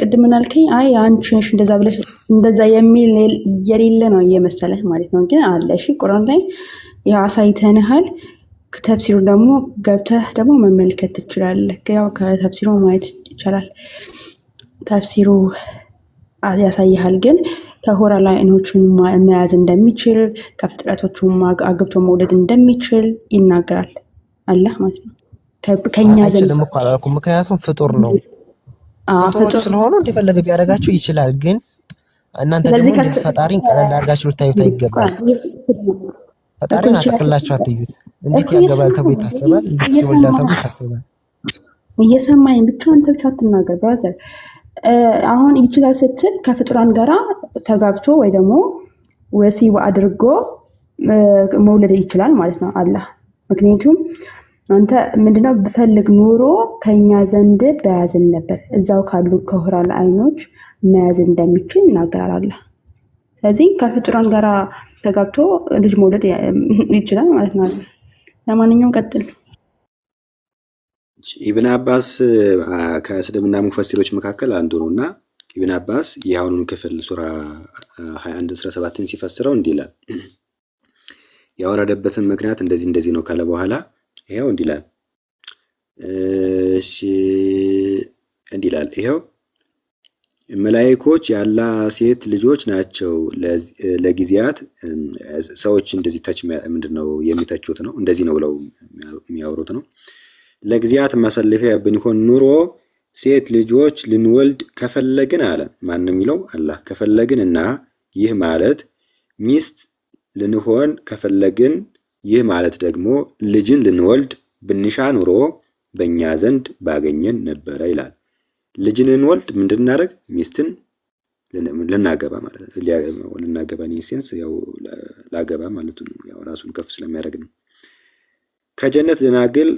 ቅድም ምን አልከኝ? አይ አንቺ ነሽ እንደዛ ብለሽ እንደዛ የሚል የሌለ ነው እየመሰለህ ማለት ነው። ግን አለ። እሺ ቁርአን ላይ ያው አሳይተንሃል። ተፍሲሩ ደግሞ ገብተህ ደግሞ መመልከት ትችላለህ። ያው ከተፍሲሩ ማየት ይቻላል። ተፍሲሩ ያሳይሃል። ግን ከሆራ ላይ አይኖቹን መያዝ እንደሚችል ከፍጥረቶቹ አግብቶ መውለድ እንደሚችል ይናገራል አላህ ማለት ነው። ከኛ ዘንድ ደግሞ አላልኩም፣ ምክንያቱም ፍጡር ነው። ፍጡር ስለሆነ እንደፈለገ ቢያደርጋችሁ ይችላል። ግን እናንተ ደግሞ እንደዚህ ፈጣሪን ቀለል አድርጋችሁ ልታዩት አይገባል። ፈጣሪን አጠቅላችሁ አትዩት። እንዴት ያገባል ተብሎ ይታሰባል? እንዴት ይወልዳል ተብሎ ይታሰባል? እየሰማኝ ብቻ አንተ ብቻ አትናገር ብራዘር። አሁን ይችላል ስትል ከፍጡራን ጋራ ተጋብቶ ወይ ደግሞ ወሲብ አድርጎ መውለድ ይችላል ማለት ነው አላህ። ምክንያቱም አንተ ምንድነው ብፈልግ ኑሮ ከኛ ዘንድ በያዝን ነበር፣ እዛው ካሉ ከሁራል አይኖች መያዝ እንደሚችል ይናገራል አላህ። ስለዚህ ከፍጡራን ጋር ተጋብቶ ልጅ መውለድ ይችላል ማለት ነው። ለማንኛውም ቀጥል። ኢብን አባስ ከእስልምና ሙፈሲሮች መካከል አንዱ ነውና ኢብን አባስ የአሁኑን ክፍል ሱራ 21:17 ሲፈስረው እንዲህ ይላል። ያወረደበትን ምክንያት እንደዚህ ነው ካለ በኋላ ይሄው እንዲህ ይላል። እሺ እንዲህ ይላል። ይሄው መላእክቶች ያላ ሴት ልጆች ናቸው። ለጊዜያት ሰዎች እንደዚህ ተች ምንድነው የሚተቹት ነው፣ እንደዚህ ነው ብለው የሚያወሩት ነው። ለጊዜያት ማሳለፊያ ብንሆን ኑሮ ሴት ልጆች ልንወልድ ከፈለግን አለ። ማን የሚለው? አላህ። ከፈለግን እና ይህ ማለት ሚስት ልንሆን ከፈለግን፣ ይህ ማለት ደግሞ ልጅን ልንወልድ ብንሻ ኑሮ በእኛ ዘንድ ባገኘን ነበረ ይላል። ልጅን ልንወልድ ምንድን እናደርግ? ሚስትን ልናገባ ማለት ነው። ልናገባ ሴንስ ያው ላገባ ማለት ነው። ያው ራሱን ከፍ ስለሚያደርግ ነው። ከጀነት ልናግል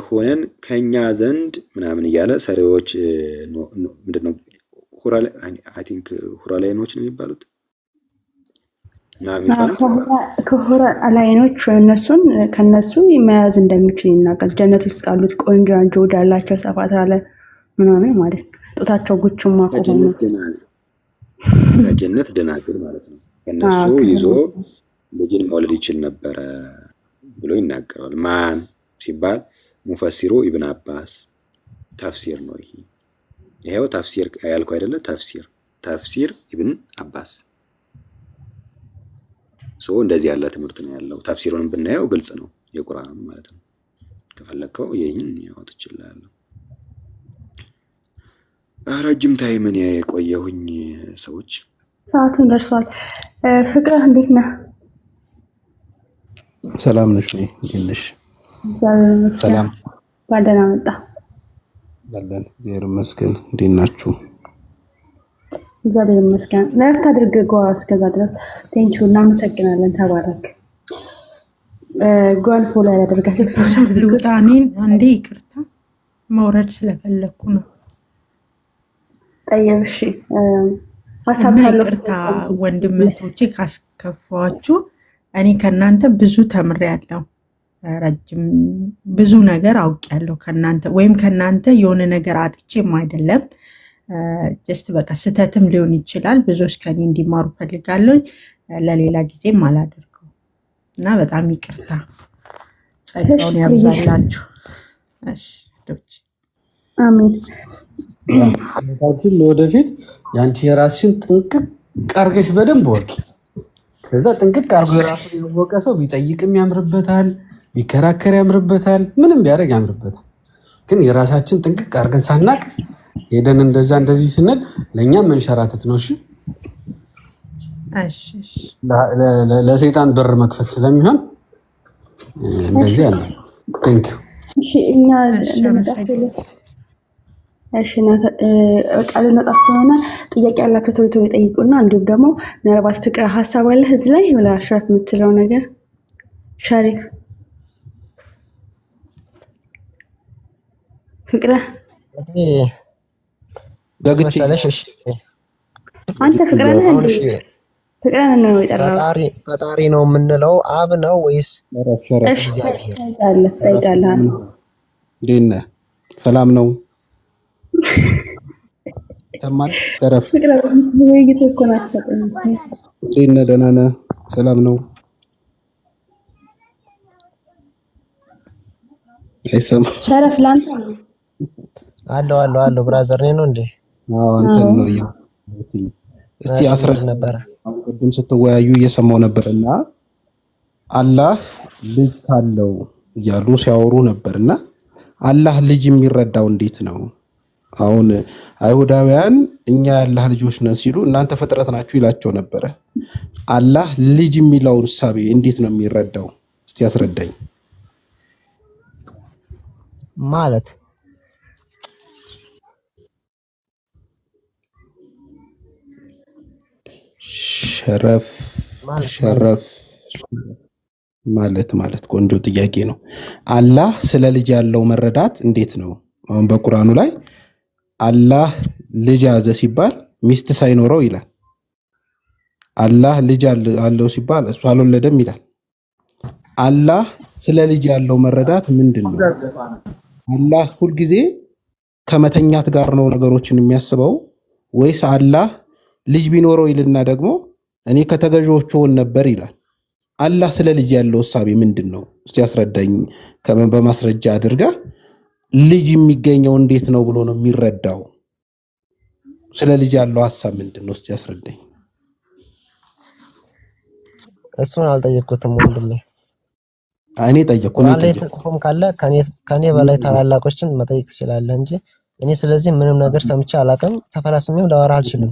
ሆነን ከኛ ዘንድ ምናምን እያለ ሰሪዎች ምንድነው ሁራላይኖች ነው የሚባሉት ከሁራላይኖች እነሱን ከነሱ መያዝ እንደሚችል ይናገራል። ጀነት ውስጥ ካሉት ቆንጆ ጆድ ያላቸው ሰፋት ያለ ምናምን ማለት ነው። ጦታቸው ጉቹማ ከሆነ ከጀነት ደናግል ማለት ነው። ከነሱ ይዞ ልጅን መውለድ ይችል ነበረ ብሎ ይናገራል። ማን ሲባል ሙፈሲሩ ኢብን አባስ ተፍሲር ነው። ይሄው ተፍሲር ያልኩ አይደለ? ተፍሲር ኢብን አባስ እንደዚህ ያለ ትምህርት ነው ያለው። ተፍሲሩን ብናየው ግልጽ ነው፣ የቁርአን ማለት ነው። ከፈለከው ይሄን ያወጥ ይችላል። ረጅም ታይምን የቆየሁኝ ሰዎች ሰዓቱን ደርሷል። ፍቅርህ እንዴት ነህ? ሰላም ነሽ ወይ? እንዴት ሰላም ባደና መጣ ባለን እግዚአብሔር ይመስገን። እንዴት ናችሁ? እግዚአብሔር ይመስገን። ለፍታ አድርገው እስከዛ ድረስ ቴንኪው፣ እናመሰግናለን። ተባረክ። ጓል ፎሎ ያደርጋችሁ ልውጣኔን አንዴ ይቅርታ መውረድ ስለፈለኩ ነው። ጠየብ እሺ፣ ሀሳብ ያለው ይቅርታ ወንድምቶቼ ካስከፋችሁ። እኔ ከናንተ ብዙ ተምሬያለሁ። ረጅም ብዙ ነገር አውቄያለሁ ከናንተ፣ ወይም ከናንተ የሆነ ነገር አጥቼም አይደለም። ጀስት በቃ ስህተትም ሊሆን ይችላል። ብዙዎች ከኔ እንዲማሩ ፈልጋለሁ። ለሌላ ጊዜም አላደርገው እና በጣም ይቅርታ። ጸጋውን ያብዛላችሁ። እሺ ዶች አሜን። ታችን ለወደፊት ያንቺ የራስሽን ጥንቅቅ አርገሽ በደንብ ወቂ። ከዛ ጥንቅቅ አርጎ የራሱን ያወቀ ሰው ቢጠይቅም ያምርበታል፣ ቢከራከር ያምርበታል፣ ምንም ቢያደርግ ያምርበታል። ግን የራሳችን ጥንቅቅ አርገን ሳናቅ ሄደን እንደዚህ ስንል ለእኛም መንሸራተት ነው። እሺ እሺ፣ ለሰይጣን በር መክፈት ስለሚሆን እንደዚህ አለ። ቴንክ ዩ። እሺ እኛ ቃል ልንወጣ ስለሆነ ጥያቄ ያላቸው ቶሎ ቶሎ ይጠይቁና፣ እንዲሁም ደግሞ ምናልባት ፍቅር ሀሳብ አለህ እዚህ ላይ ብላ አሽራፍ የምትለው ነገር ሸሪፍ ፍቅረ መሰለሽ። እሺ አንተ ፍቅረ ነህ እንዴ? ፍቅረ ነው የጠራው። ፈጣሪ ነው የምንለው አብ ነው ወይስ እግዚአብሔር? ጠይቃለህ። እንዴት ነህ? ሰላም ነው? ተማል ተረፍ ፍቅረ ውይይት እኮ ነው። እንዴት ነህ? ደህና ነህ? ሰላም ነው? አይሰማም። ሸረፍ ላንተ ነው። አለው ብራዘር ነው እንዴ? አዎ አንተ ነው። እስቲ አስረድ ነበር ቅድም ስትወያዩ እየሰማው ነበርና አላህ ልጅ ካለው እያሉ ሲያወሩ ነበርና አላህ ልጅ የሚረዳው እንዴት ነው? አሁን አይሁዳውያን እኛ የአላህ ልጆች ነን ሲሉ እናንተ ፍጥረት ናችሁ ይላቸው ነበረ። አላህ ልጅ የሚለውን ሳቤ እንዴት ነው የሚረዳው? እስቲ አስረዳኝ። ማለት ሸረፍ ማለት ቆንጆ ጥያቄ ነው። አላህ ስለ ልጅ ያለው መረዳት እንዴት ነው? አሁን በቁርአኑ ላይ አላህ ልጅ ያዘ ሲባል ሚስት ሳይኖረው ይላል። አላህ ልጅ አለው ሲባል እሱ አልወለደም ይላል። አላህ ስለ ልጅ ያለው መረዳት ምንድን ነው? አላህ ሁልጊዜ ከመተኛት ጋር ነው ነገሮችን የሚያስበው ወይስ አላህ ልጅ ቢኖረው ይልና ደግሞ እኔ ከተገዢዎች ሆን ነበር ይላል? አላህ ስለ ልጅ ያለው እሳቤ ምንድን ነው? እስቲ ያስረዳኝ። በማስረጃ አድርጋ ልጅ የሚገኘው እንዴት ነው ብሎ ነው የሚረዳው? ስለ ልጅ ያለው ሐሳብ ምንድን ነው? እስቲ ያስረዳኝ። እሱን አልጠየቅኩትም ወንድሜ። እኔ ጠየቅኩ። ላይ ተጽፎም ካለ ከኔ በላይ ታላላቆችን መጠየቅ ትችላለህ እንጂ እኔ ስለዚህ ምንም ነገር ሰምቼ አላውቅም። ተፈላስሜም ላወራ አልችልም።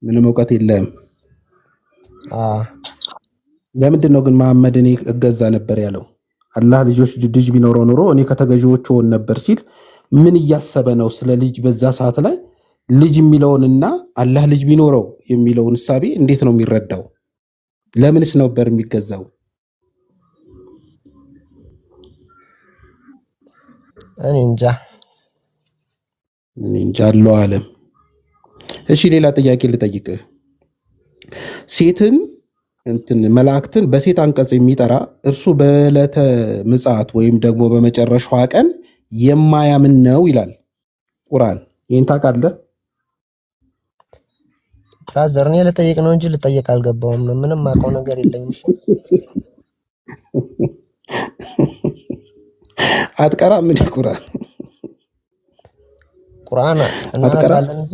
ምንም እውቀት የለም። ለምንድን ነው ግን መሐመድ እኔ እገዛ ነበር ያለው? አላህ ልጅ ቢኖረው ኖሮ እኔ ከተገዢዎች ሆን ነበር ሲል ምን እያሰበ ነው? ስለ ልጅ በዛ ሰዓት ላይ ልጅ የሚለውንና አላህ ልጅ ቢኖረው የሚለውን እሳቤ እንዴት ነው የሚረዳው? ለምንስ ነበር የሚገዛው? እኔ እንጃ አለው ዓለም። እሺ ሌላ ጥያቄ ልጠይቅህ። ሴትን መላእክትን በሴት አንቀጽ የሚጠራ እርሱ በዕለተ ምጽአት ወይም ደግሞ በመጨረሻዋ ቀን የማያምን ነው ይላል ቁርአን። ይህን ታውቃለህ? ብራዘር እኔ ልጠይቅ ነው እንጂ ልጠይቅ አልገባውም። ምንም አውቀው ነገር የለኝም። አትቀራም? ምን ቁርአን እናቀራለን እንጂ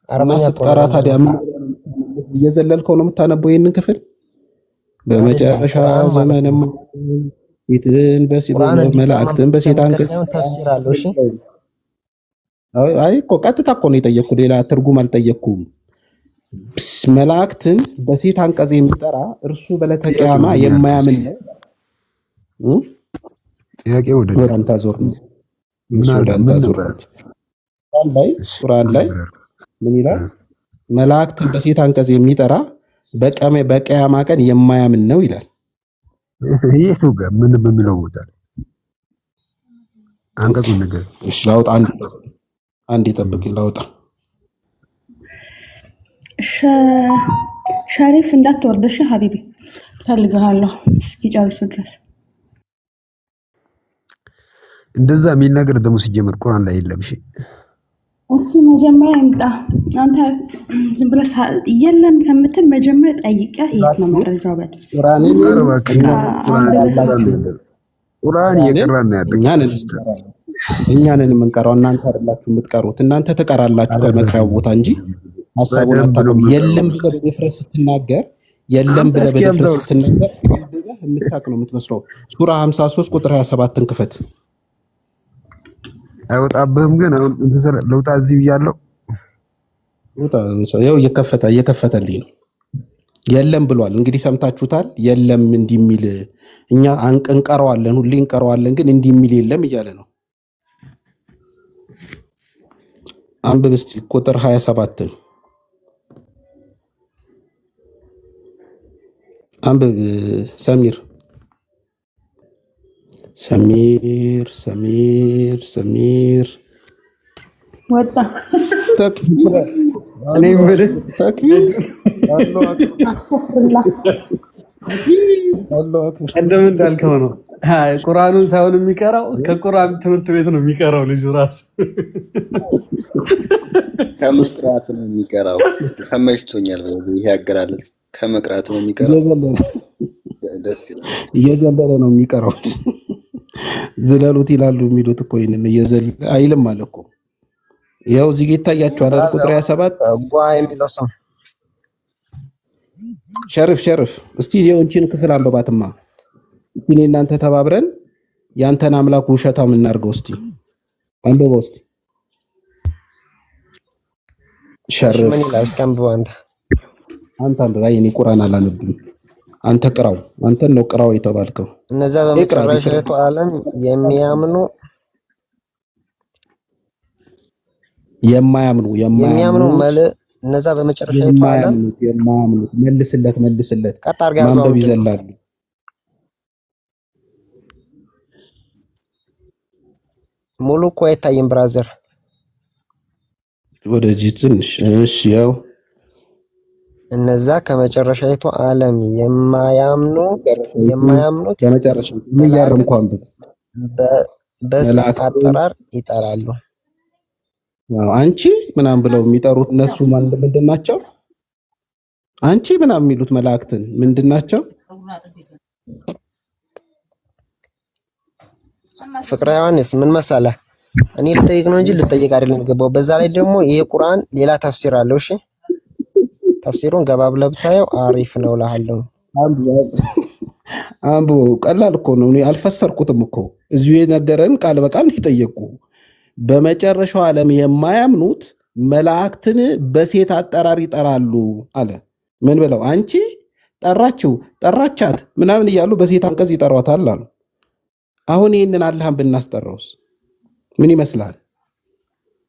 አረበኛ ስትቀራ ታዲያ ምን እየዘለልከው ነው የምታነበው? ይሄንን ክፍል በመጨረሻ ዘመንም ሴትን መላእክትን በሴት አንቀጽ ተፍሲር አለው። እሺ አይ እኮ ቀጥታ እኮ ነው የጠየቅኩ፣ ሌላ ትርጉም አልጠየቅኩም። መላእክትን በሴት አንቀጽ የሚጠራ እርሱ በዕለተ ቂያማ የማያምን ነው። ጥያቄ ወደ አንተ ዞር ነው ቁርአን ላይ ምን ይላል? መላእክትን በሴት አንቀጽ የሚጠራ በቂያማ ቀን የማያምን ነው ይላል። የቱ ጋር ምን በሚለው ቦታ አንቀጹን ነገር እሺ ላውጣ፣ አንድ ይጠብቅ ላውጣ። ሸሪፍ እንዳትወርደሽ ሀቢቢ ፈልግሃለሁ እስኪጨርሱ ድረስ። እንደዛ የሚል ነገር ደግሞ ሲጀምር ቁርአን ላይ የለም። እሺ እስቲ መጀመሪያ ይምጣ። አንተ ዝም ብለህ የለም ከምትል መጀመሪያ ጠይቀህ የት ነው መረጃው? በል ቁርአን እየቀራን ያለ እኛንን የምንቀራው እናንተ አይደላችሁ የምትቀሩት። እናንተ ትቀራላችሁ ከመቅሪያው ቦታ እንጂ ሐሳቡን አታውቁም። የለም ብለህ በድፍረት ስትናገር የምታውቅ ነው የምትመስለው። ሱራ 53 ቁጥር 27ን ክፈት። አይወጣብህም ግን አሁን ለውጣ እዚህ ብያለሁ። ያው እየከፈተልኝ ነው። የለም ብሏል። እንግዲህ ሰምታችሁታል። የለም እንዲህ የሚል እኛ እንቀረዋለን፣ ሁሌ እንቀረዋለን፣ ግን እንዲህ የሚል የለም እያለ ነው። አንብብ እስቲ ቁጥር 27ን አንብብ። ሰሚር ወጣ። ተክቢር እንደምን እንዳልከው ነው። ቁርአኑን ሳይሆን የሚቀራው ከቁርአን ትምህርት ቤት ነው የሚቀራው ልጁ ራሱ ከመቅራት ነው የሚቀራው። ተመችቶኛል። ይሄ አገላለጽ ከመቅራት ነው የሚቀራው። እየዘለለ ነው የሚቀራው። ዝለሉት ይላሉ የሚሉት እኮ ይሄንን እየዘለለ አይልም አለ እኮ። ያው እዚህ ጋር ይታያችኋል አይደል? ቁጥር 27 የሚለው ሰው ሸርፍ እስቲ የወንቺን ክፍል አንበባትማ። እስቲ እናንተ ተባብረን ያንተን አምላክ ውሸታም እናድርገው። እስቲ አንበባው እስቲ ሸርፍ ምን ይላል? እስኪ አንብበው አንተ አንብባ። የኔ ቁርአን አላነብም። አንተ ቅራው። አንተን ነው ቅራው የተባልከው። እነዛ በመጨረሻው ዓለም የማያምኑ እነዛ በመጨረሻይቱ ዓለም የማያምኑት መልስለት ቀጥ አድርጋ ያዟው። ማንበብ ይዘላሉ። ሙሉ እኮ አይታይም ብራዘር፣ ወደዚህ ትንሽ። እሺ ያው እነዛ ከመጨረሻይቱ ዓለም የማያምኑት በመጨረሻ የሚያርም አንብብ በሴት አጠራር ይጠራሉ። አንቺ ምናምን ብለው የሚጠሩት እነሱ ምንድን ናቸው? አንቺ ምናምን የሚሉት መላእክትን ምንድን ናቸው? ፍቅረ ዮሐንስ ምን መሰለህ፣ እኔ ልጠይቅ ነው እንጂ ልጠይቅ አይደለም ገባው። በዛ ላይ ደግሞ ይሄ ቁርአን ሌላ ተፍሲር አለው። እሺ ተፍሲሩን ገባ ብለህ ብታየው አሪፍ ነው እልሃለሁ። አንብቦ ቀላል እኮ ነው። እኔ አልፈሰርኩትም እኮ እዚሁ የነገረን ቃል በቃል ይጠየቁ። በመጨረሻው ዓለም የማያምኑት መላእክትን በሴት አጠራር ይጠራሉ አለ። ምን ብለው? አንቺ ጠራችው፣ ጠራቻት ምናምን እያሉ በሴት አንቀጽ ይጠሯታል አሉ። አሁን ይህንን አላህን ብናስጠራውስ ምን ይመስላል?